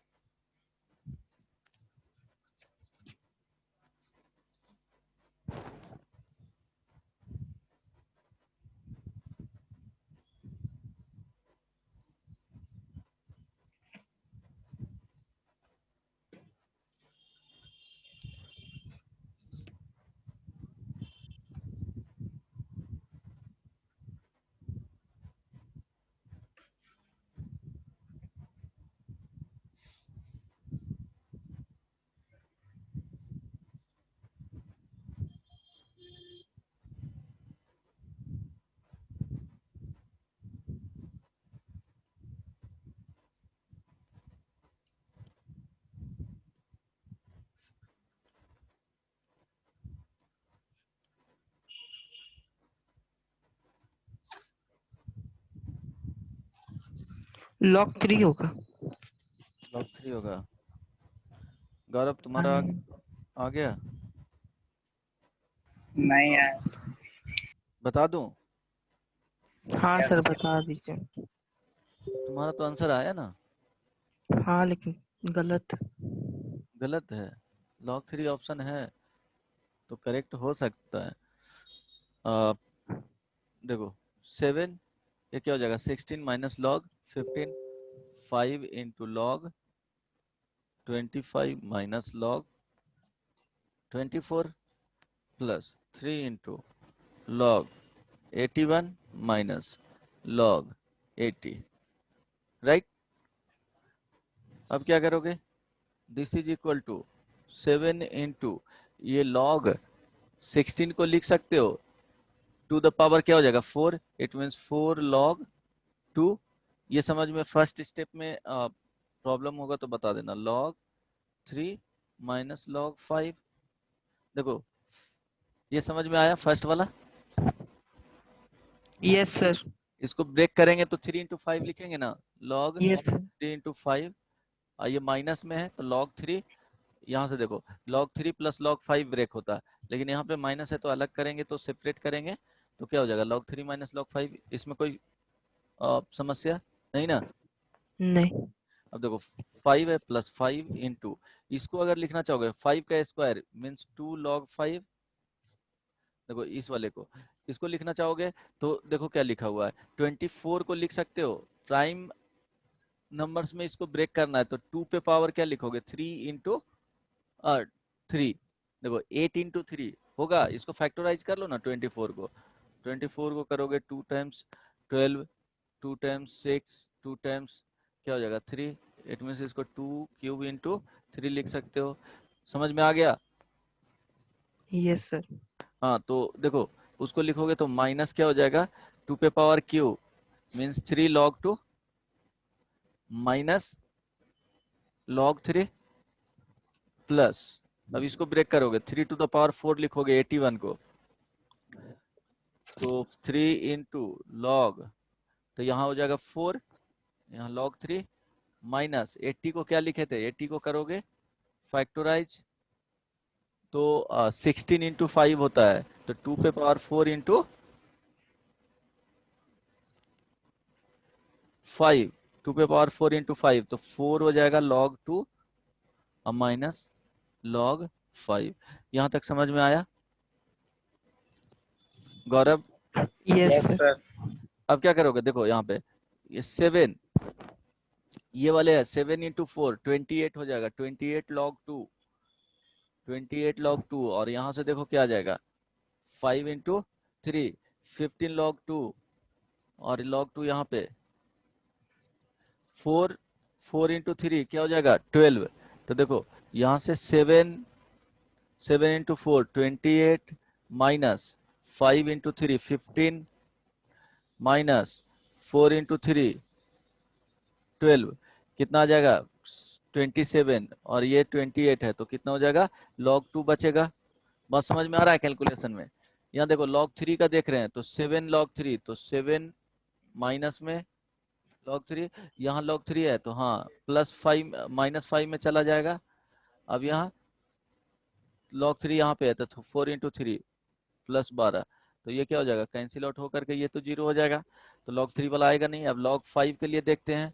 Speaker 4: log 3 होगा।
Speaker 2: log 3 होगा। गौरव तुम्हारा
Speaker 4: हाँ
Speaker 2: आ गया?
Speaker 3: नहीं आया।
Speaker 2: बता दूं?
Speaker 4: हाँ
Speaker 3: यस
Speaker 4: सर
Speaker 3: सर।
Speaker 4: बता दीजिए।
Speaker 2: तुम्हारा तो आंसर आया ना?
Speaker 4: हाँ लेकिन गलत।
Speaker 2: गलत है। log 3 ऑप्शन है तो करेक्ट हो सकता है। आ, देखो 7, ये क्या हो जाएगा? 16 minus log 15, 5 into log 25 minus log 24 plus 3 into log 81 minus log 80। Right? अब क्या करोगे? This is equal to 7 into ये लॉग 16 को लिख सकते हो टू द पावर क्या हो जाएगा? 4। It means 4 log 2। ये समझ में फर्स्ट स्टेप में प्रॉब्लम होगा तो बता देना। log 3 minus log 5। देखो ये समझ में आया फर्स्ट वाला?
Speaker 4: Yes sir.
Speaker 2: इसको ब्रेक करेंगे तो 3 इंटू 5 लिखेंगे ना, log
Speaker 4: यस सर।
Speaker 2: 3 इंटू 5। ये माइनस में है तो log 3, यहाँ से देखो log 3 प्लस log 5 ब्रेक होता है, लेकिन यहाँ पे माइनस है तो अलग करेंगे, तो सेपरेट करेंगे तो क्या हो जाएगा? log 3 minus log 5। इसमें कोई समस्या नहीं ना?
Speaker 4: नहीं।
Speaker 2: अब देखो 5 है प्लस 5 इंटू, इसको अगर लिखना चाहोगे 5 का स्क्वायर मीन्स 2 log 5। देखो इस वाले को, इसको लिखना चाहोगे तो देखो क्या लिखा हुआ है, 24 को लिख सकते हो। प्राइम नंबर्स में इसको ब्रेक करना है तो 2 पे पावर क्या लिखोगे? 3 इंटू 3। देखो 8 इंटू 3 होगा, इसको फैक्टराइज कर लो ना 24 को। 24 को करोगे 2 टाइम्स 12, 2 टाइम्स 6, 2 टाइम्स क्या हो जाएगा? 3। इट मीन्स इसको 2 क्यूब इंटू 3 लिख सकते हो। समझ में आ गया?
Speaker 4: Yes sir.
Speaker 2: हाँ तो देखो उसको लिखोगे तो माइनस क्या हो जाएगा? 2 पे power Q means 3 log 2 minus log 3 plus, अब इसको ब्रेक करोगे 3 टू द पावर 4 लिखोगे 81 को, तो 3 इंटू लॉग, तो यहाँ हो जाएगा 4, यहाँ log 3 माइनस 80 को क्या लिखे थे? 80 को करोगे फैक्टराइज तो 16 इंटू 5 होता है, तो 2 पे पावर 4 इंटू 5, 2 पे पावर 4 इंटू 5, तो 4 हो जाएगा log 2 और माइनस log 5। यहाँ तक समझ में आया Gaurav?
Speaker 4: Yes
Speaker 3: yes
Speaker 4: sir.
Speaker 3: Sir.
Speaker 2: अब क्या करोगे? देखो यहाँ पे ये 7, ये वाले है 7 इंटू 4 28 हो जाएगा, 28 log 2, 28 log 2, और यहाँ से देखो क्या आ जाएगा? 5 इंटू 3 15 log 2, और log 2 यहाँ पे 4, 4 इंटू 3 क्या हो जाएगा? 12। तो देखो यहाँ से 7 into 4 28 minus 5 into 3 15 minus 4 into 3 12, कितना आ जाएगा? 27, और ये 28 है तो कितना हो जाएगा? log 2 बचेगा। बात समझ में आ रहा है कैलकुलेशन में? यहाँ देखो log 3 का देख रहे हैं तो 7 log 3, तो 7 माइनस में log 3, यहाँ log 3 है तो हाँ प्लस 5 माइनस 5 में चला जाएगा। अब यहाँ log 3 यहाँ पे है तो 4 इंटू 3 प्लस 12, तो ये क्या हो जाएगा? कैंसिल आउट होकर के ये तो 0 हो जाएगा, तो log 3 वाला आएगा नहीं। अब log 5 के लिए देखते हैं,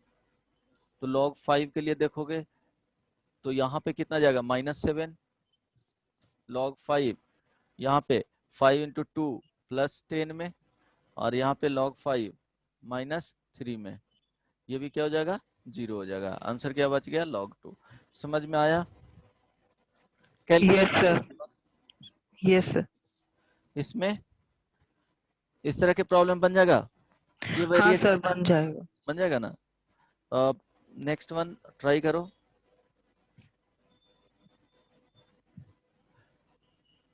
Speaker 2: तो log 5 के लिए देखोगे तो यहाँ पे कितना जाएगा? -7 log 5, यहाँ पे 5 इंटू 2 प्लस 10 में, और यहाँ पे log 5 -3 में, ये भी क्या हो जाएगा? 0 हो जाएगा। आंसर क्या बच गया? log 2। समझ में आया
Speaker 4: yes
Speaker 2: calculation?
Speaker 4: Sir. Yes sir.
Speaker 2: इसमें इस तरह के प्रॉब्लम बन जाएगा, ये
Speaker 4: हाँ
Speaker 2: वेरिएशन
Speaker 4: सर बन जाएगा।
Speaker 2: बन जाएगा ना? नेक्स्ट वन ट्राई करो।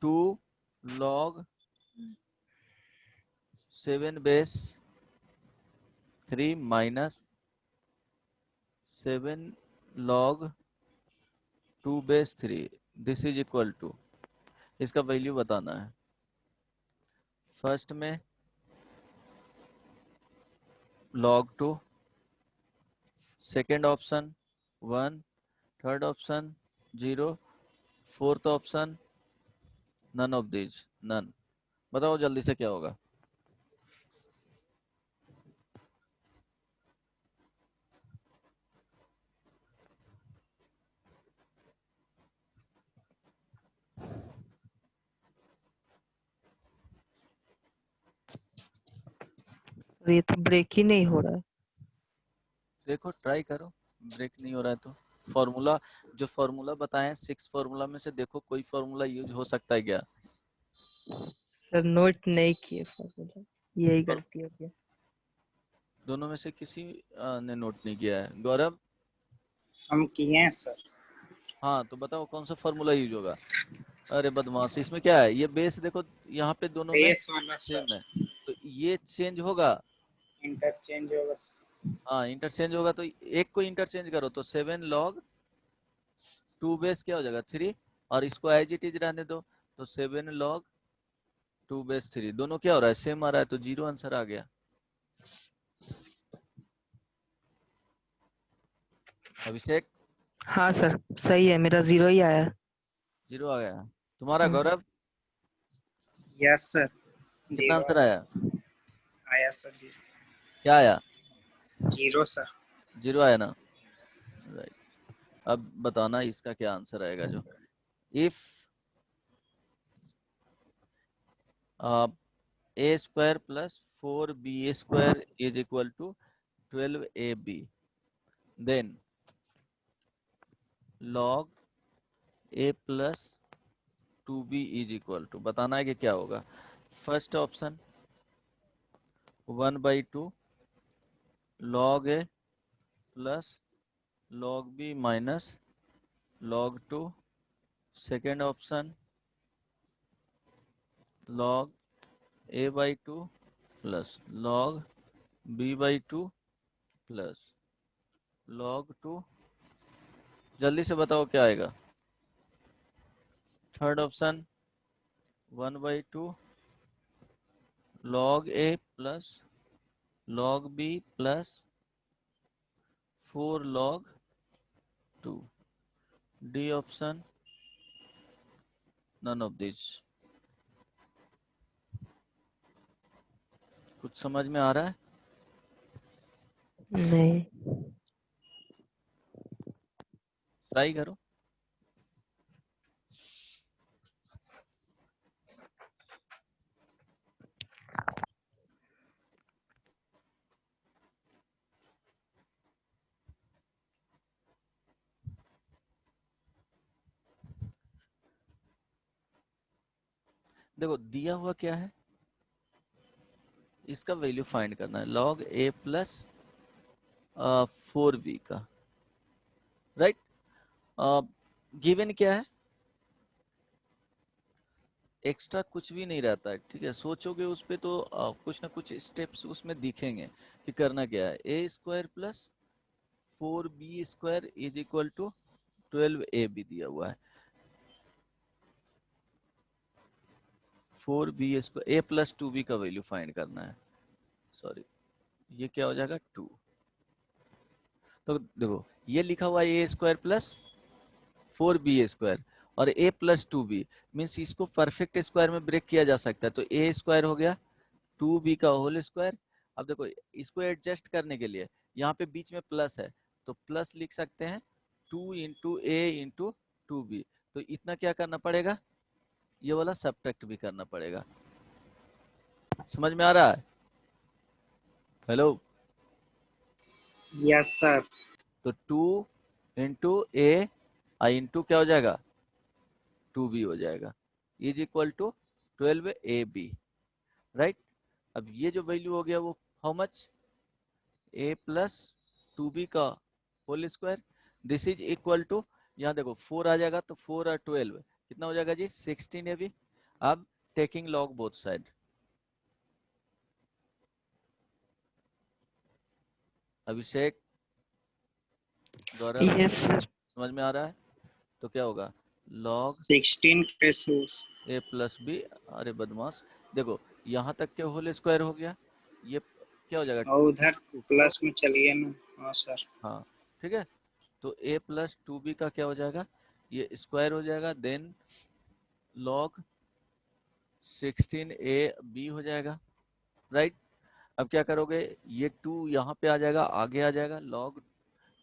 Speaker 2: 2 log 7 base 3 minus 7 log 2 base 3, this is equal to, इसका वैल्यू बताना है। फर्स्ट में log 2 second option 1, third option 0, fourth option none of these, none. बताओ जल्दी से क्या होगा।
Speaker 4: ये तो ब्रेक ही नहीं हो रहा है।
Speaker 2: देखो ट्राई करो, ब्रेक नहीं हो रहा है तो फॉर्मूला, जो फॉर्मूला बताए 6 फॉर्मूला में से देखो कोई फॉर्मूला यूज हो सकता है क्या।
Speaker 4: सर नोट नहीं किए फॉर्मूला, यही गलती हो गया।
Speaker 2: दोनों में से किसी ने नोट नहीं किया है। गौरव,
Speaker 3: हम किए हैं सर।
Speaker 2: हाँ तो बताओ कौन सा फॉर्मूला यूज होगा। अरे बदमाश, इसमें क्या है, ये बेस देखो यहाँ पे दोनों में
Speaker 3: बेस वाला
Speaker 2: सेम
Speaker 3: सर,
Speaker 2: है, तो ये चेंज होगा।
Speaker 3: इंटरचेंज होगा सर।
Speaker 2: हाँ इंटरचेंज होगा, तो एक को इंटरचेंज करो तो 7 log 2 बेस क्या हो जाएगा 3, और इसको एज इट इज रहने दो तो 7 log 2 बेस 3, दोनों क्या हो रहा है, सेम आ रहा है, तो 0 आंसर आ गया। अभिषेक,
Speaker 4: हाँ सर सही है, मेरा 0 ही आया है।
Speaker 2: 0 आ गया तुम्हारा। गौरव,
Speaker 3: यस सर।
Speaker 2: कितना
Speaker 3: 0
Speaker 2: आंसर आया,
Speaker 3: आया सर।
Speaker 2: क्या आया,
Speaker 3: 0 सर।
Speaker 2: 0 आया ना, राइट। अब बताना इसका क्या आंसर आएगा। जो if a square plus 4b square is equal to 12ab, then log a plus 2b is equal to, बताना है कि क्या होगा। First option 1/2 log a plus log b minus log 2, second option log a/2 plus log b/2 plus log 2, जल्दी से बताओ क्या आएगा। Third option 1/2 log a plus log b plus 4 log 2, D option none of this. कुछ समझ में आ रहा है।
Speaker 4: नहीं।
Speaker 2: ट्राई करो। देखो दिया हुआ क्या है, इसका वैल्यू फाइंड करना है, log a प्लस 4b का, राइट। गिवन क्या है, एक्स्ट्रा कुछ भी नहीं रहता है, ठीक है। सोचोगे उस पे तो कुछ ना कुछ स्टेप्स उसमें दिखेंगे कि करना क्या है। a square plus 4b square is equal to 12ab दिया हुआ है। 4b square a plus 2b का वैल्यू फाइंड करना है, सॉरी ये क्या हो जाएगा 2। तो देखो ये लिखा हुआ है a square plus 4b square और a प्लस 2b, मीन्स इसको परफेक्ट स्क्वायर में ब्रेक किया जा सकता है। तो a स्क्वायर हो गया 2b का होल स्क्वायर। अब देखो इसको एडजस्ट करने के लिए यहाँ पे बीच में प्लस है, तो प्लस लिख सकते हैं 2 इंटू ए इंटू 2b। तो इतना क्या करना पड़ेगा, ये वाला सब्ट्रैक्ट भी करना पड़ेगा। समझ में आ रहा है। Hello,
Speaker 3: yes sir.
Speaker 2: तो 2 इंटू ए इंटू क्या हो जाएगा 2b हो जाएगा, is equal to 12ab, right. अब ये जो वैल्यू हो गया वो how much, a plus 2b का whole square, this is equal to, यहाँ देखो 4 आ जाएगा तो 4 और 12 कितना हो जाएगा जी 16ab। अब टेकिंग लॉग बोथ साइड, अभिषेक, गौरव,
Speaker 4: यस सर।
Speaker 2: समझ में आ रहा है। तो क्या होगा log
Speaker 3: 16 के सोर्स।
Speaker 2: a प्लस बी, अरे बदमाश, देखो यहाँ तक के होल स्क्वायर हो गया, ये क्या हो जाएगा
Speaker 3: और
Speaker 2: 2
Speaker 3: उधर
Speaker 2: ऊपर,
Speaker 3: प्लस में चलिए ना। हाँ सर।
Speaker 2: हाँ ठीक है। तो a प्लस 2b का क्या हो जाएगा, ये स्क्वायर हो जाएगा, देन log 16ab हो जाएगा, राइट। अब क्या करोगे, ये 2 यहाँ पे आ जाएगा, आगे आ जाएगा, log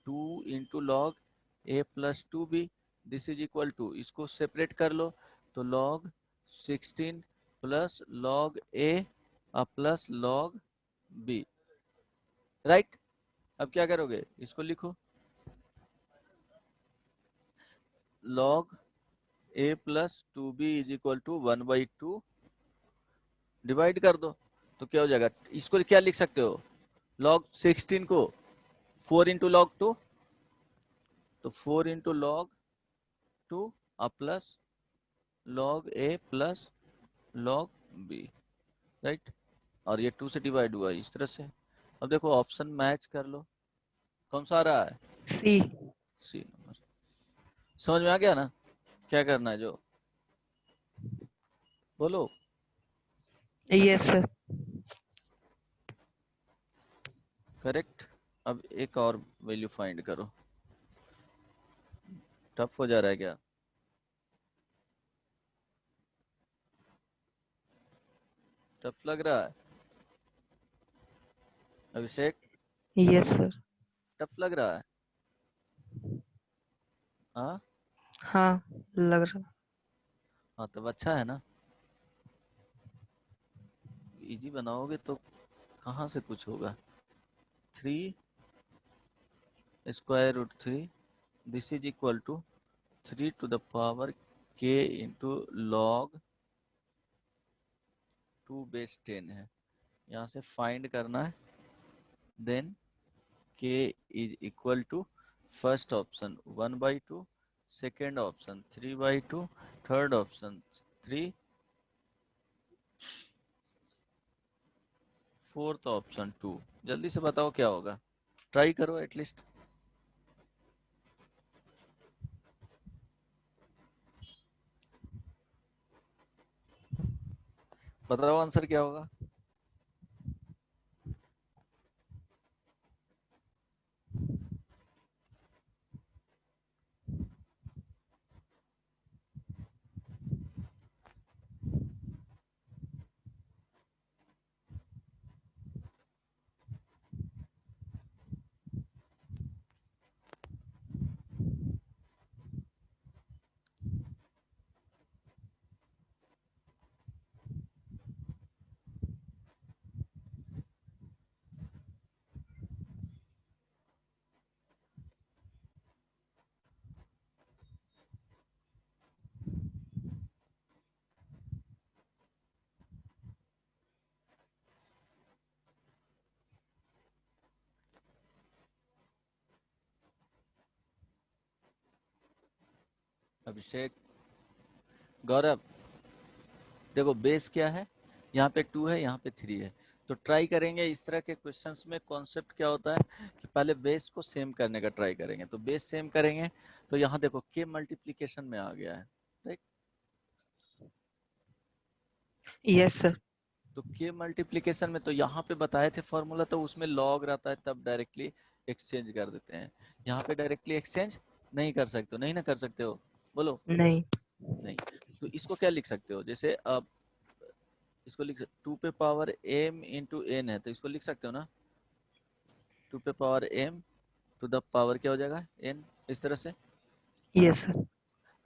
Speaker 2: 2 into log a plus 2b, this is equal to, इसको सेपरेट कर लो, तो log 16 plus log a plus log b, right. अब क्या करोगे, इसको लिखो, log a plus 2b is equal to 1/2, divide कर दो, तो क्या हो जाएगा, इसको क्या लिख सकते हो, log 16 को 4 इंटू log 2, तो 4 into log 2 plus log a plus log b, right. और ये 2 से डिवाइड हुआ इस तरह से। अब देखो ऑप्शन मैच कर लो, कौन सा आ रहा है,
Speaker 4: सी।
Speaker 2: सी नंबर। समझ में आ गया ना, क्या करना है, जो बोलो।
Speaker 4: Yes sir.
Speaker 2: करेक्ट। अब एक और वैल्यू फाइंड करो, टफ हो जा रहा है क्या, टफ लग रहा है अभिषेक,
Speaker 4: यस सर।
Speaker 2: टफ लग रहा है, हाँ
Speaker 4: हाँ लग रहा।
Speaker 2: हाँ, तब अच्छा है ना, इजी बनाओगे तो कहाँ से कुछ होगा। 3 square root 3, this is equal to 3 to the power k into log 2 base 10 है, यहाँ से फाइंड करना है, then k is equal to first option 1/2, second option 3/2, third option 3, fourth option 2। जल्दी से बताओ क्या होगा, ट्राई करो एटलीस्ट, बताओ आंसर क्या होगा। अभिषेक, गौरव, देखो बेस क्या है, यहाँ पे 2 है, यहाँ पे 3 है, तो ट्राई करेंगे इस तरह के क्वेश्चंस में, कॉन्सेप्ट क्या होता है कि पहले बेस को सेम करने का ट्राई करेंगे, तो बेस सेम करेंगे, तो यहाँ देखो k मल्टीप्लीकेशन में आ गया है, राइट।
Speaker 4: Yes sir.
Speaker 2: तो k मल्टीप्लीकेशन में, तो यहाँ पे बताए थे फॉर्मूला, तो उसमें लॉग रहता है, तब डायरेक्टली एक्सचेंज कर देते हैं, यहाँ पे डायरेक्टली एक्सचेंज नहीं कर सकते हो, नहीं ना कर सकते हो, बोलो।
Speaker 4: नहीं।
Speaker 2: नहीं, तो इसको क्या लिख सकते हो, जैसे अब इसको लिख 2 पे पावर m इंटू n है, तो इसको लिख सकते हो ना, 2 पे power m to the power क्या हो जाएगा n, इस तरह से।
Speaker 4: Yes sir.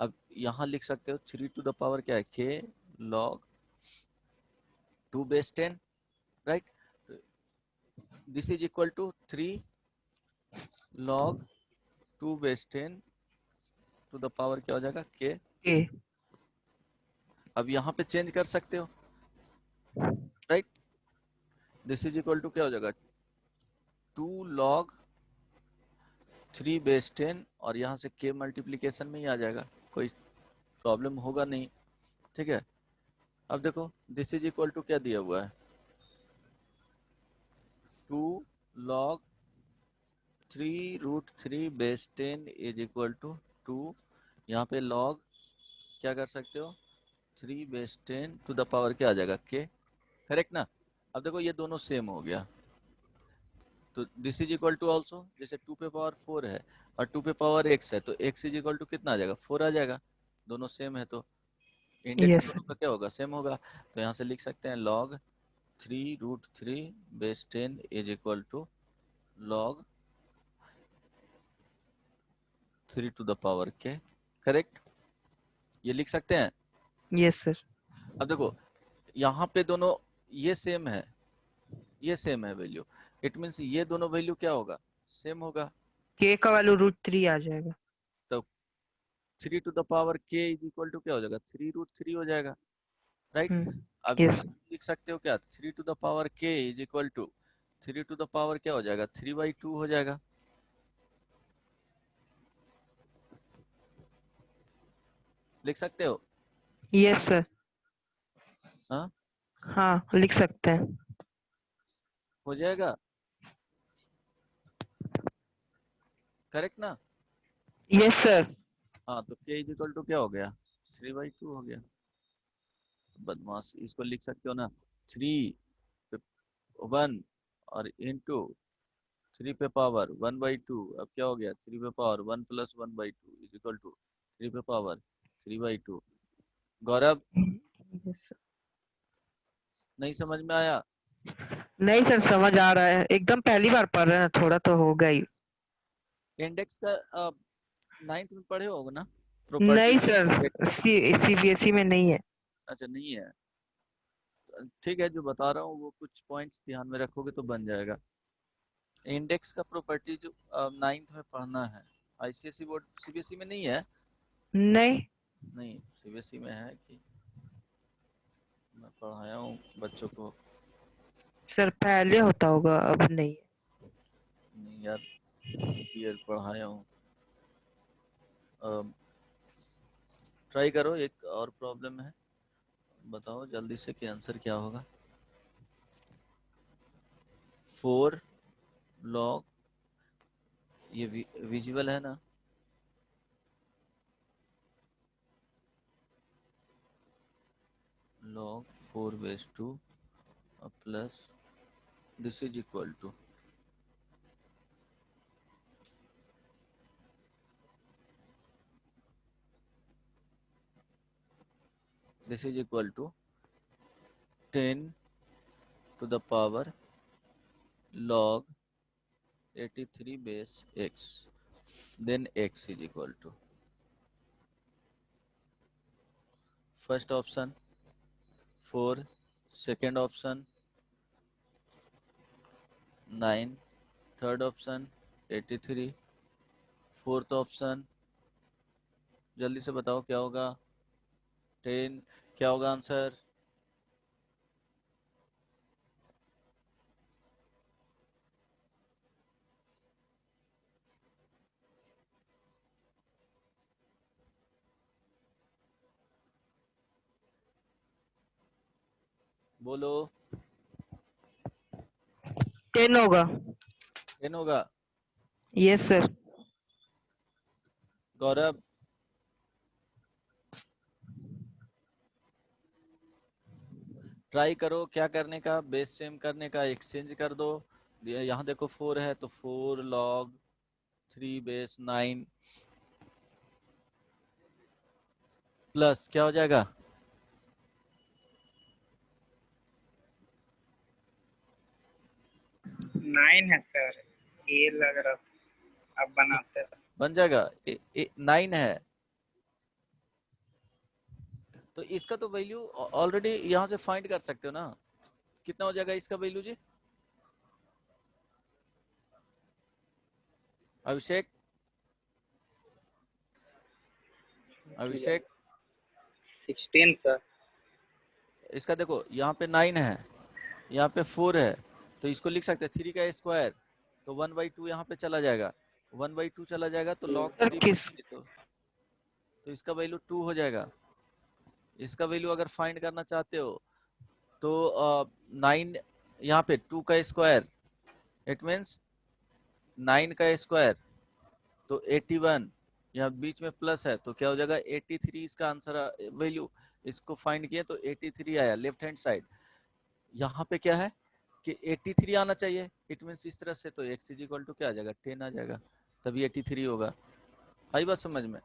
Speaker 2: अब यहाँ लिख सकते हो 3 टू द पावर क्या है k log 2 base 10, right. This is equal to 3 log 2 base 10 to the power क्या हो जाएगा k।
Speaker 4: ए।
Speaker 2: अब यहाँ पे चेंज कर सकते हो, right. This is equal to क्या हो जाएगा 2 log 3 बेस 10, और यहाँ से k मल्टीप्लीकेशन में ही आ जाएगा, कोई प्रॉब्लम होगा नहीं, ठीक है। अब देखो दिस इज इक्वल टू क्या दिया हुआ है 2 log 3 root 3 base 10 is equal to 2, यहाँ पे log क्या कर सकते हो 3 बेस 10 टू द पावर क्या आ जाएगा k, करेक्ट ना। अब देखो ये दोनों सेम हो गया, तो this is equal to also, जैसे 2 पे पावर 4 है और 2 पे पावर x है, तो x इज इक्वल टू कितना आ जाएगा, 4 आ जाएगा, दोनों सेम है तो इंडेक्स
Speaker 4: यस
Speaker 2: दोनों का क्या होगा, सेम होगा। तो यहाँ से लिख सकते हैं log 3√3 base 10 is equal to log 3 to the power k, correct, ये लिख सकते हैं।
Speaker 4: Yes sir.
Speaker 2: अब देखो यहाँ पे दोनों ये सेम है, ये सेम है वैल्यू, इट मीन्स ये दोनों वैल्यू क्या होगा, सेम होगा।
Speaker 4: k का वैल्यू √3 आ जाएगा।
Speaker 2: तो 3 to the power k is equal to क्या हो जाएगा, 3√3 हो जाएगा, राइट। अब
Speaker 4: यस।
Speaker 2: लिख सकते हो क्या, 3 to the power k is equal to 3 to the power क्या हो जाएगा, 3/2 हो जाएगा। लिख सकते हो,
Speaker 4: यस सर।
Speaker 2: हाँ
Speaker 4: हाँ लिख सकते हैं।
Speaker 2: हो जाएगा, करेक्ट ना।
Speaker 4: Yes sir.
Speaker 2: हाँ तो k इज इक्वल टू क्या हो गया, 3/2 हो गया। बदमाश, इसको लिख सकते हो ना, 3 1 और इंटू 3 पे पावर 1/2, अब क्या हो गया, 3 पे power 1 plus 1/2 is equal to 3 पे पावर 3/2। गौरव,
Speaker 4: यस सर।
Speaker 2: नहीं समझ में आया।
Speaker 4: नहीं सर समझ आ रहा है, एकदम पहली बार पढ़ रहे हैं, थोड़ा तो होगा ही।
Speaker 2: इंडेक्स का 9th में पढ़े होगे ना,
Speaker 4: नहीं
Speaker 2: प्रॉपर्टी।
Speaker 4: सर, सीबीएसई में नहीं है।
Speaker 2: अच्छा नहीं है, ठीक है, जो बता रहा हूँ वो कुछ पॉइंट्स ध्यान में रखोगे तो बन जाएगा। इंडेक्स का प्रॉपर्टी जो 9th में पढ़ना है, आईसीएसई बोर्ड, सीबीएसई में नहीं है।
Speaker 4: नहीं
Speaker 2: नहीं सीबीएसई में है कि मैं पढ़ाया हूँ बच्चों को,
Speaker 4: सर, पहले होता होगा, अब नहीं है।
Speaker 2: नहीं यार ईयर पढ़ाया हूँ। ट्राई करो, एक और प्रॉब्लम है, बताओ जल्दी से कि आंसर क्या होगा। 4 log, ये विजुअल है ना, log 4/2 plus this is equal to, this is equal to 10 to the power log 83 base x, then x is equal to, first option 4, second option 9, third option 83, fourth option, जल्दी से बताओ क्या होगा, 10, क्या होगा आंसर, बोलो।
Speaker 4: 10 होगा।
Speaker 2: 10 होगा।
Speaker 4: Yes sir.
Speaker 2: गौरव, ट्राई करो क्या करने का, बेस सेम करने का, एक्सचेंज कर दो। यहाँ देखो 4 है तो 4 log 3 बेस 9 प्लस क्या हो जाएगा,
Speaker 3: 9 है सर, ये लग रहा अब बनाते हैं।
Speaker 2: बन जाएगा 9 है, तो इसका तो वैल्यू ऑलरेडी यहाँ से फाइंड कर सकते हो ना, कितना हो जाएगा इसका वैल्यू जी, अभिषेक, अभिषेक
Speaker 3: 16 सर।
Speaker 2: इसका देखो यहाँ पे 9 है, यहाँ पे 4 है, तो इसको लिख सकते हैं 3 का स्क्वायर, तो 1/2 यहाँ पे चला जाएगा, 1/2 चला जाएगा तो log
Speaker 4: सर
Speaker 2: 3
Speaker 4: किस
Speaker 2: तो इसका वैल्यू 2 हो जाएगा। इसका वैल्यू अगर फाइंड करना चाहते हो तो 9 यहाँ पे 2 का स्क्वायर, इट मीन्स 9 का स्क्वायर तो 81, यहाँ बीच में प्लस है तो क्या हो जाएगा 83, इसका आंसर वैल्यू, इसको फाइंड किए तो 83 आया लेफ्ट हैंड साइड। यहाँ पे क्या है कि 83 आना चाहिए, इट मीन्स इस तरह से तो x इज इक्वल टू क्या आ जाएगा 10 आ जाएगा, तभी 83 होगा। आई बात समझ में?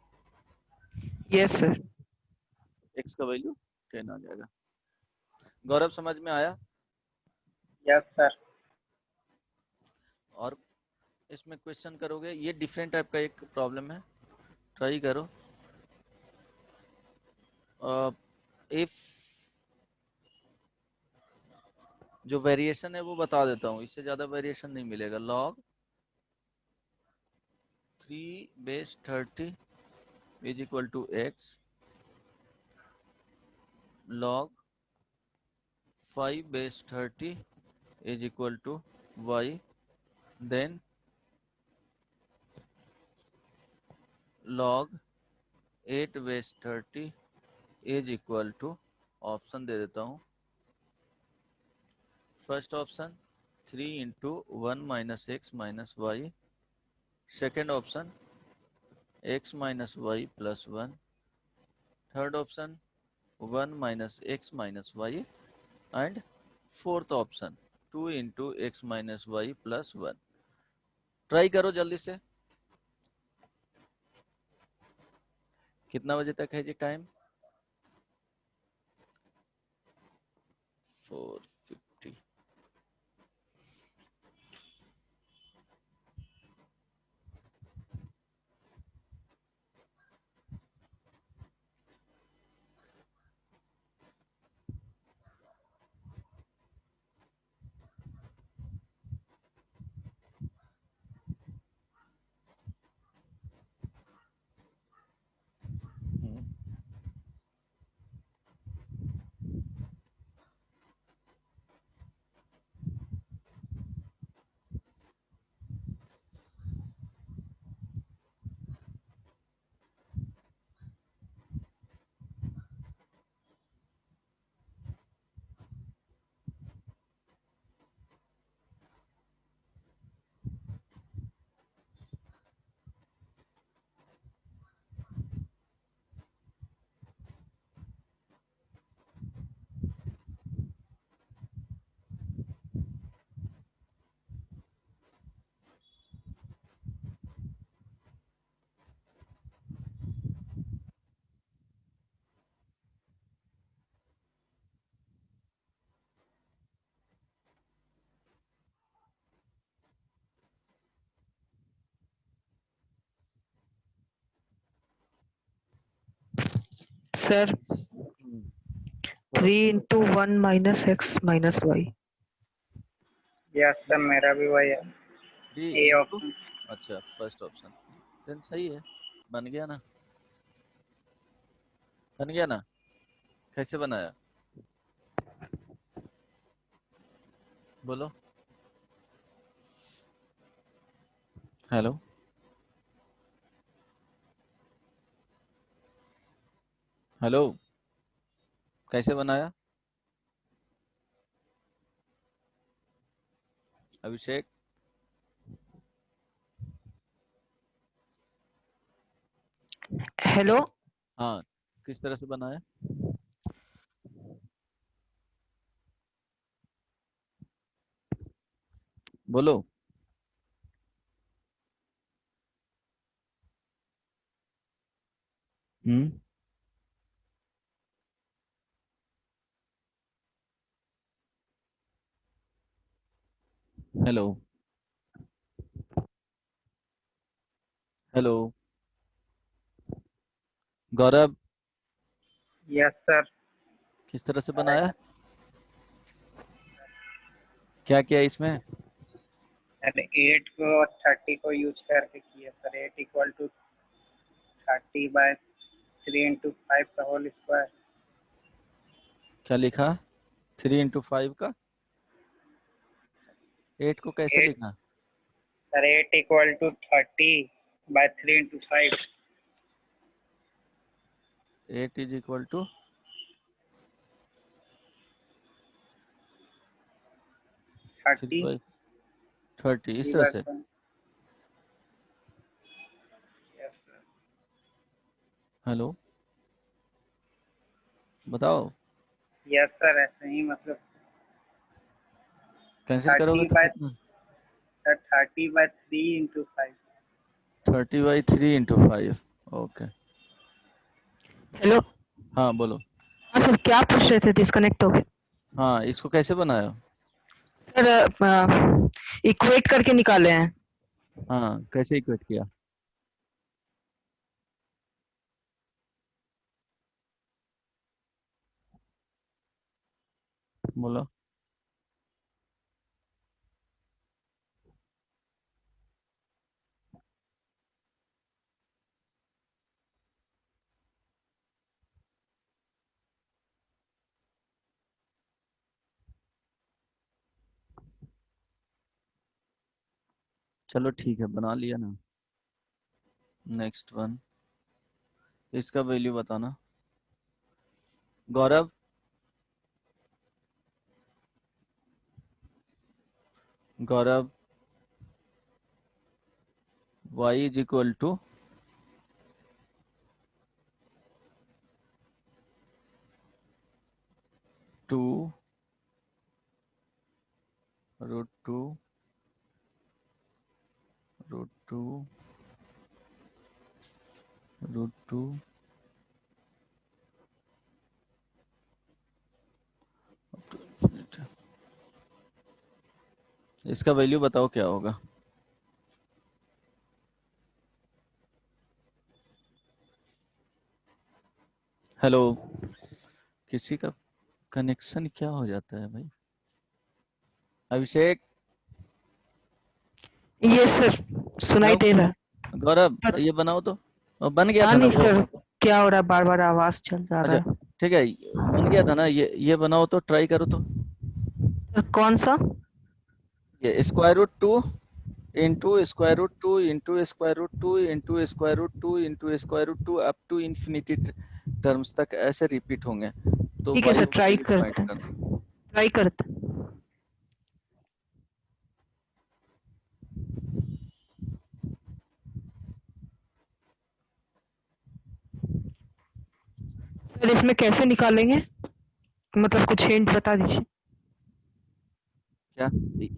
Speaker 4: Yes sir.
Speaker 2: x का वैल्यू 10 आ जाएगा। गौरव समझ में आया?
Speaker 3: Yes sir.
Speaker 2: और इसमें क्वेश्चन करोगे, ये डिफरेंट टाइप का एक प्रॉब्लम है, ट्राई करो। इफ जो वेरिएशन है वो बता देता हूँ, इससे ज्यादा वेरिएशन नहीं मिलेगा। log 3 base 30 is equal to x, log 5 base 30 is equal to y, then log 8 base 30 is equal to, option दे देता हूँ। First option 3 into 1 minus x minus y, second option x minus y plus 1, third option 1 minus x minus y, and fourth option 2 into x minus y plus 1। Try करो जल्दी से। कितना बजे तक है जी time? 4:50।
Speaker 4: Sir 3 into 1 minus x minus y.
Speaker 3: Yes sir, मेरा भी वही है,
Speaker 2: डी
Speaker 3: ए
Speaker 2: इंटू,
Speaker 3: ऑप्शन।
Speaker 2: अच्छा फर्स्ट ऑप्शन, देन सही है, बन गया ना? बन गया ना? कैसे बनाया बोलो? हेलो, हेलो, कैसे बनाया अभिषेक?
Speaker 4: हेलो।
Speaker 2: हाँ, किस तरह से बनाया? बोलो। हम्म, हेलो, हेलो, गौरव
Speaker 3: यस सर।
Speaker 2: किस तरह से बनाया? क्या किया इसमें?
Speaker 3: अरे 8 को और 30 को यूज करके किया सर। 8 इक्वल टू 30/3 इंटू 5 का होल स्क्वायर।
Speaker 2: क्या लिखा? 3 इंटू 5 का 8 को कैसे
Speaker 3: 8
Speaker 2: लिखा?
Speaker 3: Sir 8 equal to 30/3 into 5।
Speaker 2: 8 is equal to
Speaker 3: 30
Speaker 2: 30, इस तरह से।
Speaker 3: Yes sir.
Speaker 2: हेलो, बताओ।
Speaker 3: यस सर, ऐसे ही मतलब।
Speaker 2: कैंसिल करोगे
Speaker 3: 30
Speaker 2: तो
Speaker 3: by
Speaker 2: कितना?
Speaker 3: 30/3 into 5.
Speaker 2: 30/3 into 5. Okay,
Speaker 4: hello.
Speaker 2: हाँ बोलो।
Speaker 4: हाँ सर, क्या पूछ रहे थे? डिस्कनेक्ट हो गए
Speaker 2: हाँ, इसको कैसे बनाया?
Speaker 4: सर। इक्वेट करके निकाले हैं।
Speaker 2: हाँ, कैसे इक्वेट किया? बोलो। चलो ठीक है, बना लिया ना। नेक्स्ट वन, इसका वैल्यू बताना। गौरव, गौरव, y is equal to 2 root 2 root 2 root 2 इसका वैल्यू बताओ क्या होगा? हेलो, किसी का कनेक्शन क्या हो जाता है भाई? अभिषेक,
Speaker 4: ये सर सुनाई दे रहा है।
Speaker 2: गौरव,
Speaker 4: पर-
Speaker 2: ये बनाओ तो। बन गया
Speaker 4: हाँ
Speaker 2: था ना
Speaker 4: नहीं
Speaker 2: वो?
Speaker 4: सर, क्या हो रहा है? बार बार आवाज चल जा रहा
Speaker 2: अच्छा,
Speaker 4: है।
Speaker 2: ठीक है, बन गया था ना ये बनाओ तो, ट्राई करो तो।
Speaker 4: सर कौन सा?
Speaker 2: ये square root 2 into square root 2 into square root 2 into square root 2 into square root 2 up to infinity terms तक ऐसे रिपीट होंगे, तो
Speaker 4: ठीक है
Speaker 2: y
Speaker 4: sir, try
Speaker 2: value find
Speaker 4: करते हैं।
Speaker 2: करना।
Speaker 4: ट्राई करते हैं। सर इसमें कैसे निकालेंगे? मतलब कुछ हिंट बता दीजिए।
Speaker 2: क्या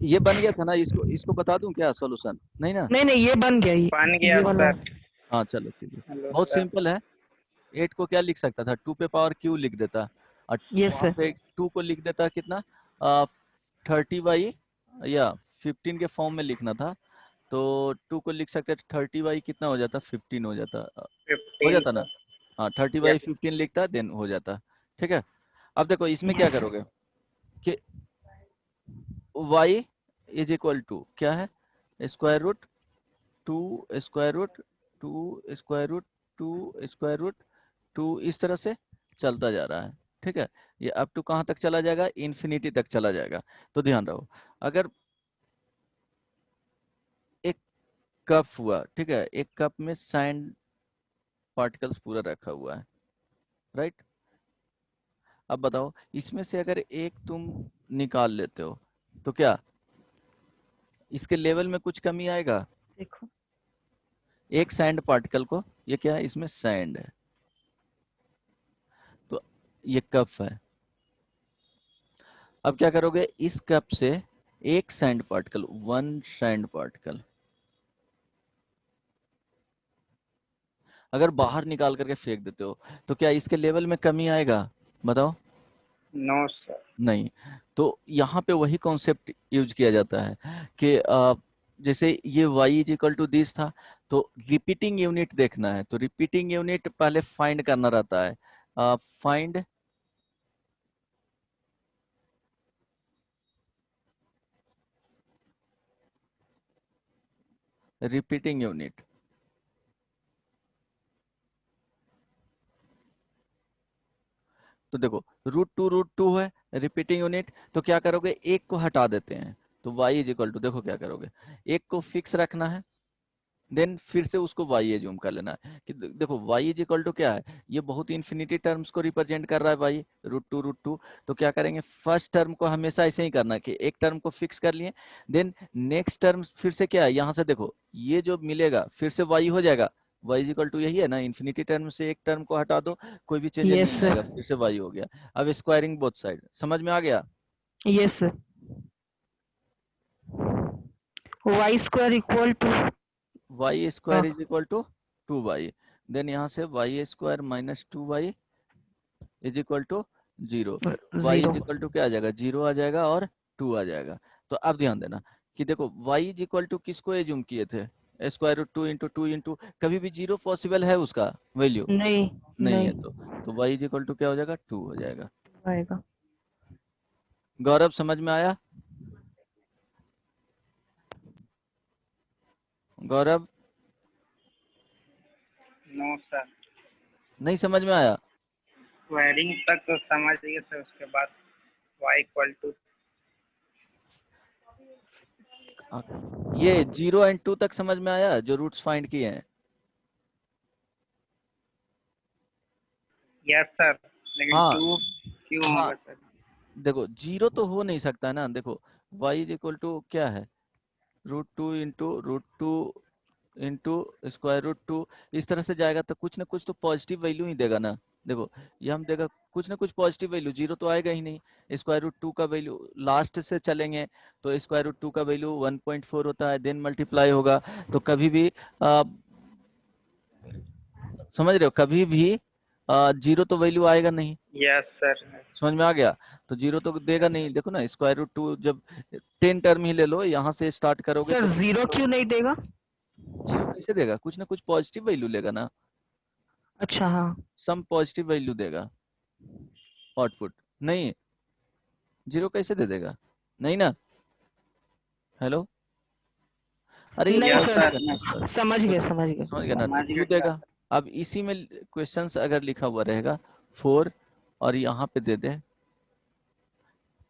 Speaker 2: ये बन गया था ना? इसको इसको बता दूं क्या सॉल्यूशन? नहीं ना?
Speaker 4: नहीं नहीं, ये बन गया
Speaker 3: बन
Speaker 4: ये
Speaker 3: गया
Speaker 4: वाला।
Speaker 3: सर।
Speaker 2: हाँ चलो ठीक है,
Speaker 3: हेलो
Speaker 2: बहुत
Speaker 3: सर।
Speaker 2: सिंपल है। 8 को क्या लिख सकता था? 2 पे पावर क्यू लिख देता, और
Speaker 4: यस
Speaker 2: वहां
Speaker 4: सर।
Speaker 2: पे 2 को लिख देता कितना, 30/, या 15 के फॉर्म में लिखना था, तो 2 को लिख सकते 30/, कितना हो जाता? 15 हो जाता, हो
Speaker 3: 15
Speaker 2: जाता ना?
Speaker 3: सर।
Speaker 2: हाँ,
Speaker 3: यस
Speaker 2: 30/15 लिखता देन हो जाता। ठीक है, अब देखो इसमें क्या
Speaker 4: यस।
Speaker 2: करोगे कि y इज इक्वल टू क्या है? Square root 2 square root 2 square root 2 square root 2, इस तरह से चलता जा रहा है। ठीक है, ये अप टू कहाँ तक चला जाएगा? इन्फिनिटी तक चला जाएगा। तो ध्यान रहो, अगर एक कप हुआ, ठीक है, एक कप में सैंड पार्टिकल्स पूरा रखा हुआ है, राइट? अब बताओ, इसमें से अगर एक तुम निकाल लेते हो तो क्या इसके लेवल में कुछ कमी आएगा?
Speaker 4: देखो।
Speaker 2: एक सैंड पार्टिकल को, ये क्या है? इसमें सैंड है, तो ये कप है। अब क्या करोगे? इस कप से एक sand particle, one sand particle अगर बाहर निकाल करके फेंक देते हो, तो क्या इसके लेवल में कमी आएगा? बताओ।
Speaker 3: No sir.
Speaker 2: नहीं। तो यहाँ पे वही कॉन्सेप्ट यूज किया जाता है कि जैसे ये y is equal to this था, तो रिपीटिंग यूनिट देखना है, तो रिपीटिंग यूनिट पहले फाइंड करना रहता है। Find repeating unit. तो देखो, √2 है रिपीटिंग यूनिट, तो क्या करोगे? एक को हटा देते हैं, तो y इज इक्वल टू, देखो क्या करोगे, एक को फिक्स रखना है, देन फिर से उसको y एज्यूम कर लेना है कि देखो y इज इक्वल टू क्या है? ये बहुत इन्फिनिटी टर्म्स को रिप्रेजेंट कर रहा है y, √2, तो क्या करेंगे? फर्स्ट टर्म को हमेशा ऐसे ही करना कि एक टर्म को फिक्स कर लिए, देन नेक्स्ट टर्म फिर से क्या है? यहाँ से देखो, ये जो मिलेगा फिर से y हो जाएगा। y इज इक्वल टू यही है ना, इन्फिनिटी टर्म से एक टर्म को हटा दो, कोई भी चेंज
Speaker 4: यस
Speaker 2: नहीं
Speaker 4: सर।
Speaker 2: आएगा, फिर से y हो गया। अब स्क्वायरिंग बोथ साइड, समझ में आ गया?
Speaker 4: Yes sir. Y square equal to
Speaker 2: y square is equal to 2y, then यहाँ से y square minus 2y is equal to 0। y
Speaker 4: zero.
Speaker 2: Is equal to क्या आ जाएगा, 0 आ जाएगा और 2 आ जाएगा। तो अब ध्यान देना कि देखो y इज इक्वल टू किसको एज्यूम किए थे, स्क्वायर रूट 2 इंटू कभी भी 0 पॉसिबल है उसका वैल्यू
Speaker 4: नहीं
Speaker 2: नहीं है,
Speaker 4: नहीं
Speaker 2: तो y इज इक्वल टू क्या हो जाएगा, 2 हो जाएगा।
Speaker 4: आएगा।
Speaker 2: गौरव समझ में आया? गौरव
Speaker 3: नो सर,
Speaker 2: नहीं समझ में आया?
Speaker 3: स्क्वायरिंग तक तो समझ लिए सर, उसके बाद y इक्वल टू
Speaker 2: ये 0 एंड 2 तक समझ में आया जो रूट्स फाइंड किए हैं?
Speaker 3: यस सर, लेकिन
Speaker 2: हाँ
Speaker 3: 2 क्यों
Speaker 2: हाँ,
Speaker 3: होगा सर?
Speaker 2: देखो 0 तो हो नहीं सकता ना। देखो y इज इक्वल टू क्या है, √2 इंटू स्क्वायर रूट 2, इस तरह से जाएगा तो कुछ ना कुछ तो पॉजिटिव वैल्यू ही देगा ना। देखो ये हम देगा कुछ ना कुछ पॉजिटिव वैल्यू, 0 तो आएगा ही नहीं। स्क्वायर रूट 2 का वैल्यू लास्ट से चलेंगे तो स्क्वायर रूट 2 का वैल्यू 1.4 होता है, देन मल्टीप्लाई होगा। तो कभी भी समझ रहे हो, कभी भी 0 तो वैल्यू आएगा नहीं।
Speaker 3: Yes sir.
Speaker 2: समझ में आ गया? तो 0 तो देगा नहीं। देखो ना स्क्वायर रूट 2 जब 10 टर्म ही ले लो, यहाँ से स्टार्ट करोगे
Speaker 4: सर
Speaker 2: तो
Speaker 4: जीरो क्यों नहीं देगा?
Speaker 2: 0 कैसे देगा, कुछ ना कुछ पॉजिटिव वैल्यू लेगा ना,
Speaker 4: अच्छा हाँ।
Speaker 2: सम पॉजिटिव वैल्यू देगा आउटपुट। नहीं 0 कैसे दे देगा, नहीं ना। हेलो, अरे ये
Speaker 4: नहीं
Speaker 3: यस
Speaker 2: पॉजिटिव
Speaker 3: सर,
Speaker 2: है ना सर,
Speaker 4: समझ
Speaker 2: तो
Speaker 4: गए समझ गए।
Speaker 2: समझ गया ना, तो
Speaker 3: समझ
Speaker 2: 2
Speaker 3: गया
Speaker 2: देगा।
Speaker 3: सर।
Speaker 2: अब इसी में क्वेश्चंस अगर लिखा हुआ रहेगा 4 और यहाँ पे दे दे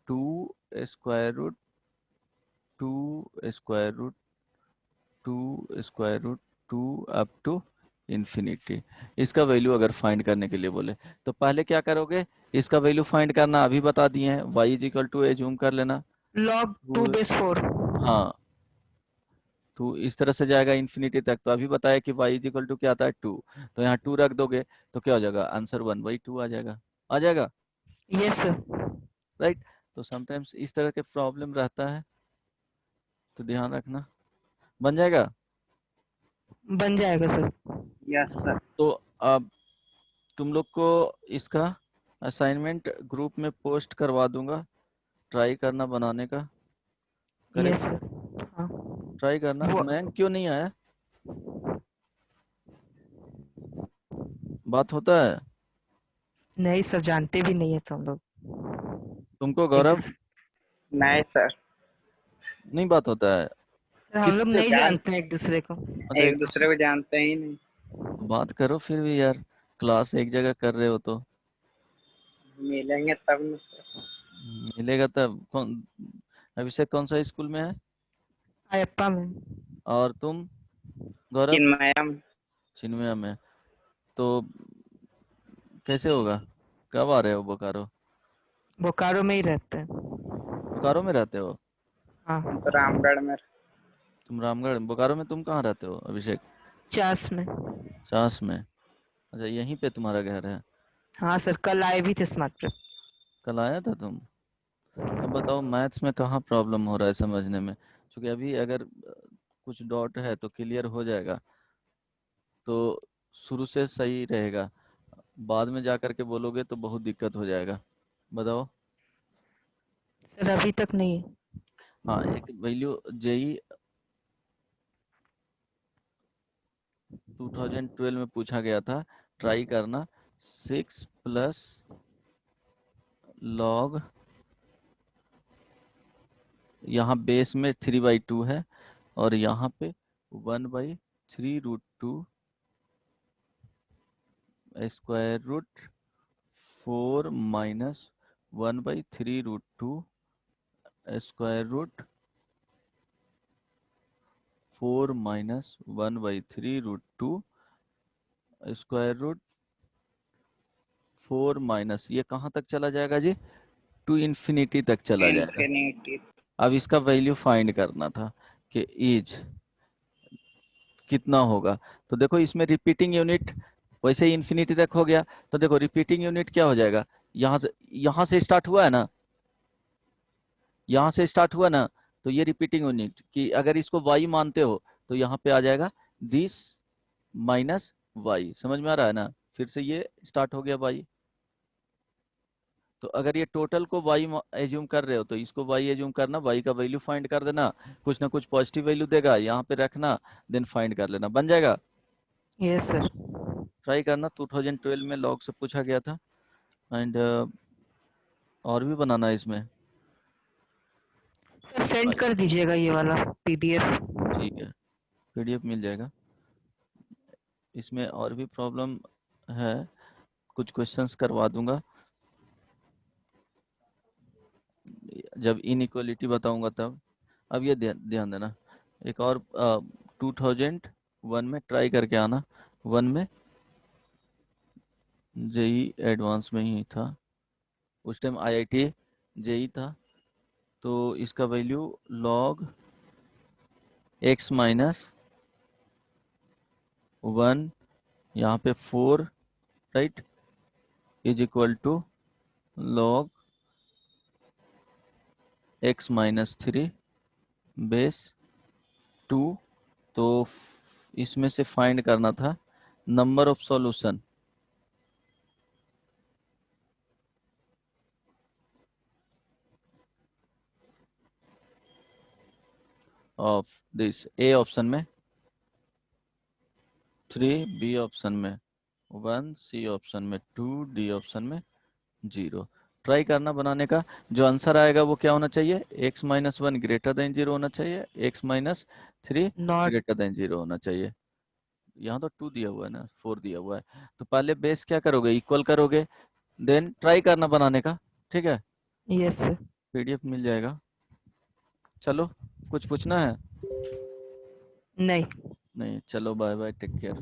Speaker 2: 2 square root 2 square root 2 square root 2 up to infinity, इसका वैल्यू अगर फाइंड करने के लिए बोले तो पहले क्या करोगे, इसका वैल्यू फाइंड करना अभी बता दिए हैं, y is equal to assume कर लेना
Speaker 4: लॉग 2
Speaker 2: 2।
Speaker 4: बेस 4।
Speaker 2: हाँ, तो इस तरह से जाएगा इंफिनिटी तक। तो अभी बताया कि y इज इक्वल टू क्या आता है 2, तो यहाँ 2 रख दोगे तो क्या हो जाएगा, आंसर 1/2 आ जाएगा, आ जाएगा
Speaker 4: यस सर।
Speaker 2: राइट। तो समटाइम्स इस तरह के प्रॉब्लम रहता है, तो ध्यान रखना, बन जाएगा।
Speaker 4: बन जाएगा सर।
Speaker 3: Yes sir.
Speaker 2: तो अब तुम लोग को इसका असाइनमेंट ग्रुप में पोस्ट करवा दूंगा, ट्राई करना बनाने का,
Speaker 4: यस
Speaker 2: करेक्ट?
Speaker 4: सर। हाँ
Speaker 2: ट्राई करना।
Speaker 4: वो
Speaker 2: मैन क्यों नहीं आया, बात होता है
Speaker 4: नहीं सर, जानते भी नहीं है तो हम लोग
Speaker 2: तुमको
Speaker 4: एक
Speaker 2: गौरव,
Speaker 4: दूसरे
Speaker 3: नहीं सर,
Speaker 2: नहीं बात होता है
Speaker 4: सर, हम लोग
Speaker 2: किससे?
Speaker 4: नहीं
Speaker 3: जान
Speaker 4: जानते हैं एक दूसरे को।
Speaker 2: अच्छा
Speaker 3: एक
Speaker 2: एक दूसरे
Speaker 3: दूसरे को जानते ही नहीं।
Speaker 2: तो बात करो फिर भी यार, क्लास एक जगह कर रहे हो तो
Speaker 3: मिलेंगे तब न सर।
Speaker 2: मिलेगा तब। कौन अभिषेक कौन सा स्कूल में है,
Speaker 4: अयप्पा में।
Speaker 2: और तुम गौरव?
Speaker 3: चिन्मयम।
Speaker 2: चिन्मया में। तो कैसे होगा, कब आ रहे हो बोकारो?
Speaker 4: बोकारो में ही रहते हैं।
Speaker 2: बोकारो में रहते हो
Speaker 3: हम
Speaker 4: हाँ
Speaker 3: तो रामगढ़ में।
Speaker 2: तुम? रामगढ़, बोकारो में तुम कहाँ रहते हो अभिषेक?
Speaker 4: चास में।
Speaker 2: चास में। अच्छा यहीं पे तुम्हारा घर है।
Speaker 4: हाँ सर, कल आए भी थे स्मार्ट प्रेप।
Speaker 2: कल आया था तुम? अब बताओ मैथ्स में कहाँ प्रॉब्लम हो रहा है समझने में, क्योंकि अभी अगर कुछ डॉट है तो क्लियर हो जाएगा, तो शुरू से सही रहेगा, बाद में जा करके बोलोगे तो बहुत दिक्कत हो जाएगा। बताओ।
Speaker 4: सर अभी तक नहीं है।
Speaker 2: हाँ एक वैल्यू जेई 2012 में पूछा गया था, ट्राई करना 6 प्लस लॉग, यहाँ बेस में 3/2 है और यहाँ पे 1/3√2 square root 4 minus 1/3√2 square root 4 minus 1/3√2 square root 4 minus, ये कहाँ तक चला जाएगा जी, टू इन्फिनिटी तक चला जाएगा।
Speaker 3: इंफिनिटी।
Speaker 2: अब इसका वैल्यू फाइंड करना था कि इज कितना होगा। तो देखो इसमें रिपीटिंग यूनिट वैसे ही इन्फिनिटी तक हो गया, तो देखो रिपीटिंग यूनिट क्या हो जाएगा, यहाँ से स्टार्ट हुआ है ना, यहाँ से स्टार्ट हुआ ना, तो ये रिपीटिंग यूनिट कि अगर इसको y मानते हो तो यहाँ पे आ जाएगा दिस माइनस y। समझ में आ रहा है ना? फिर से ये स्टार्ट हो गया y। तो अगर ये टोटल को y एज्यूम कर रहे हो तो इसको y एज्यूम करना, y का वैल्यू फाइंड कर देना, कुछ ना कुछ पॉजिटिव वैल्यू देगा, यहाँ पे रखना, देन फाइंड कर लेना, बन जाएगा।
Speaker 4: Yes sir.
Speaker 2: ट्राई करना, 2012 में लॉग से पूछा गया था। एंड और भी बनाना है इसमें।
Speaker 4: सर सेंड कर दीजिएगा ये वाला PDF।
Speaker 2: ठीक है, PDF मिल जाएगा। इसमें और भी प्रॉब्लम है, कुछ क्वेश्चंस करवा दूंगा जब इनइक्वालिटी बताऊंगा तब। अब ये ध्यान देना, एक और 2001 में ट्राई करके आना, 1 में जेई एडवांस में ही था, उस टाइम IIT जेई था। तो इसका वैल्यू log x माइनस 1 यहाँ पे 4 right is equal to log x minus 3 base 2। तो इसमें से फाइंड करना था number of solution of this, A option में 3, बी ऑप्शन में 1, सी ऑप्शन में 2, डी ऑप्शन में 0। ट्राई करना बनाने का, जो आंसर आएगा वो क्या होना चाहिए, x माइनस 1 ग्रेटर देन 0 होना चाहिए, x minus 3
Speaker 4: not
Speaker 2: greater than 0 होना चाहिए। यहाँ तो 2 दिया हुआ है ना, 4 दिया हुआ है। तो पहले बेस क्या करोगे, इक्वल करोगे, देन ट्राई करना बनाने का। ठीक है,
Speaker 4: यस सर।
Speaker 2: PDF मिल जाएगा। चलो, कुछ पूछना है?
Speaker 4: नहीं।
Speaker 2: नहीं, चलो बाय बाय, टेक केयर।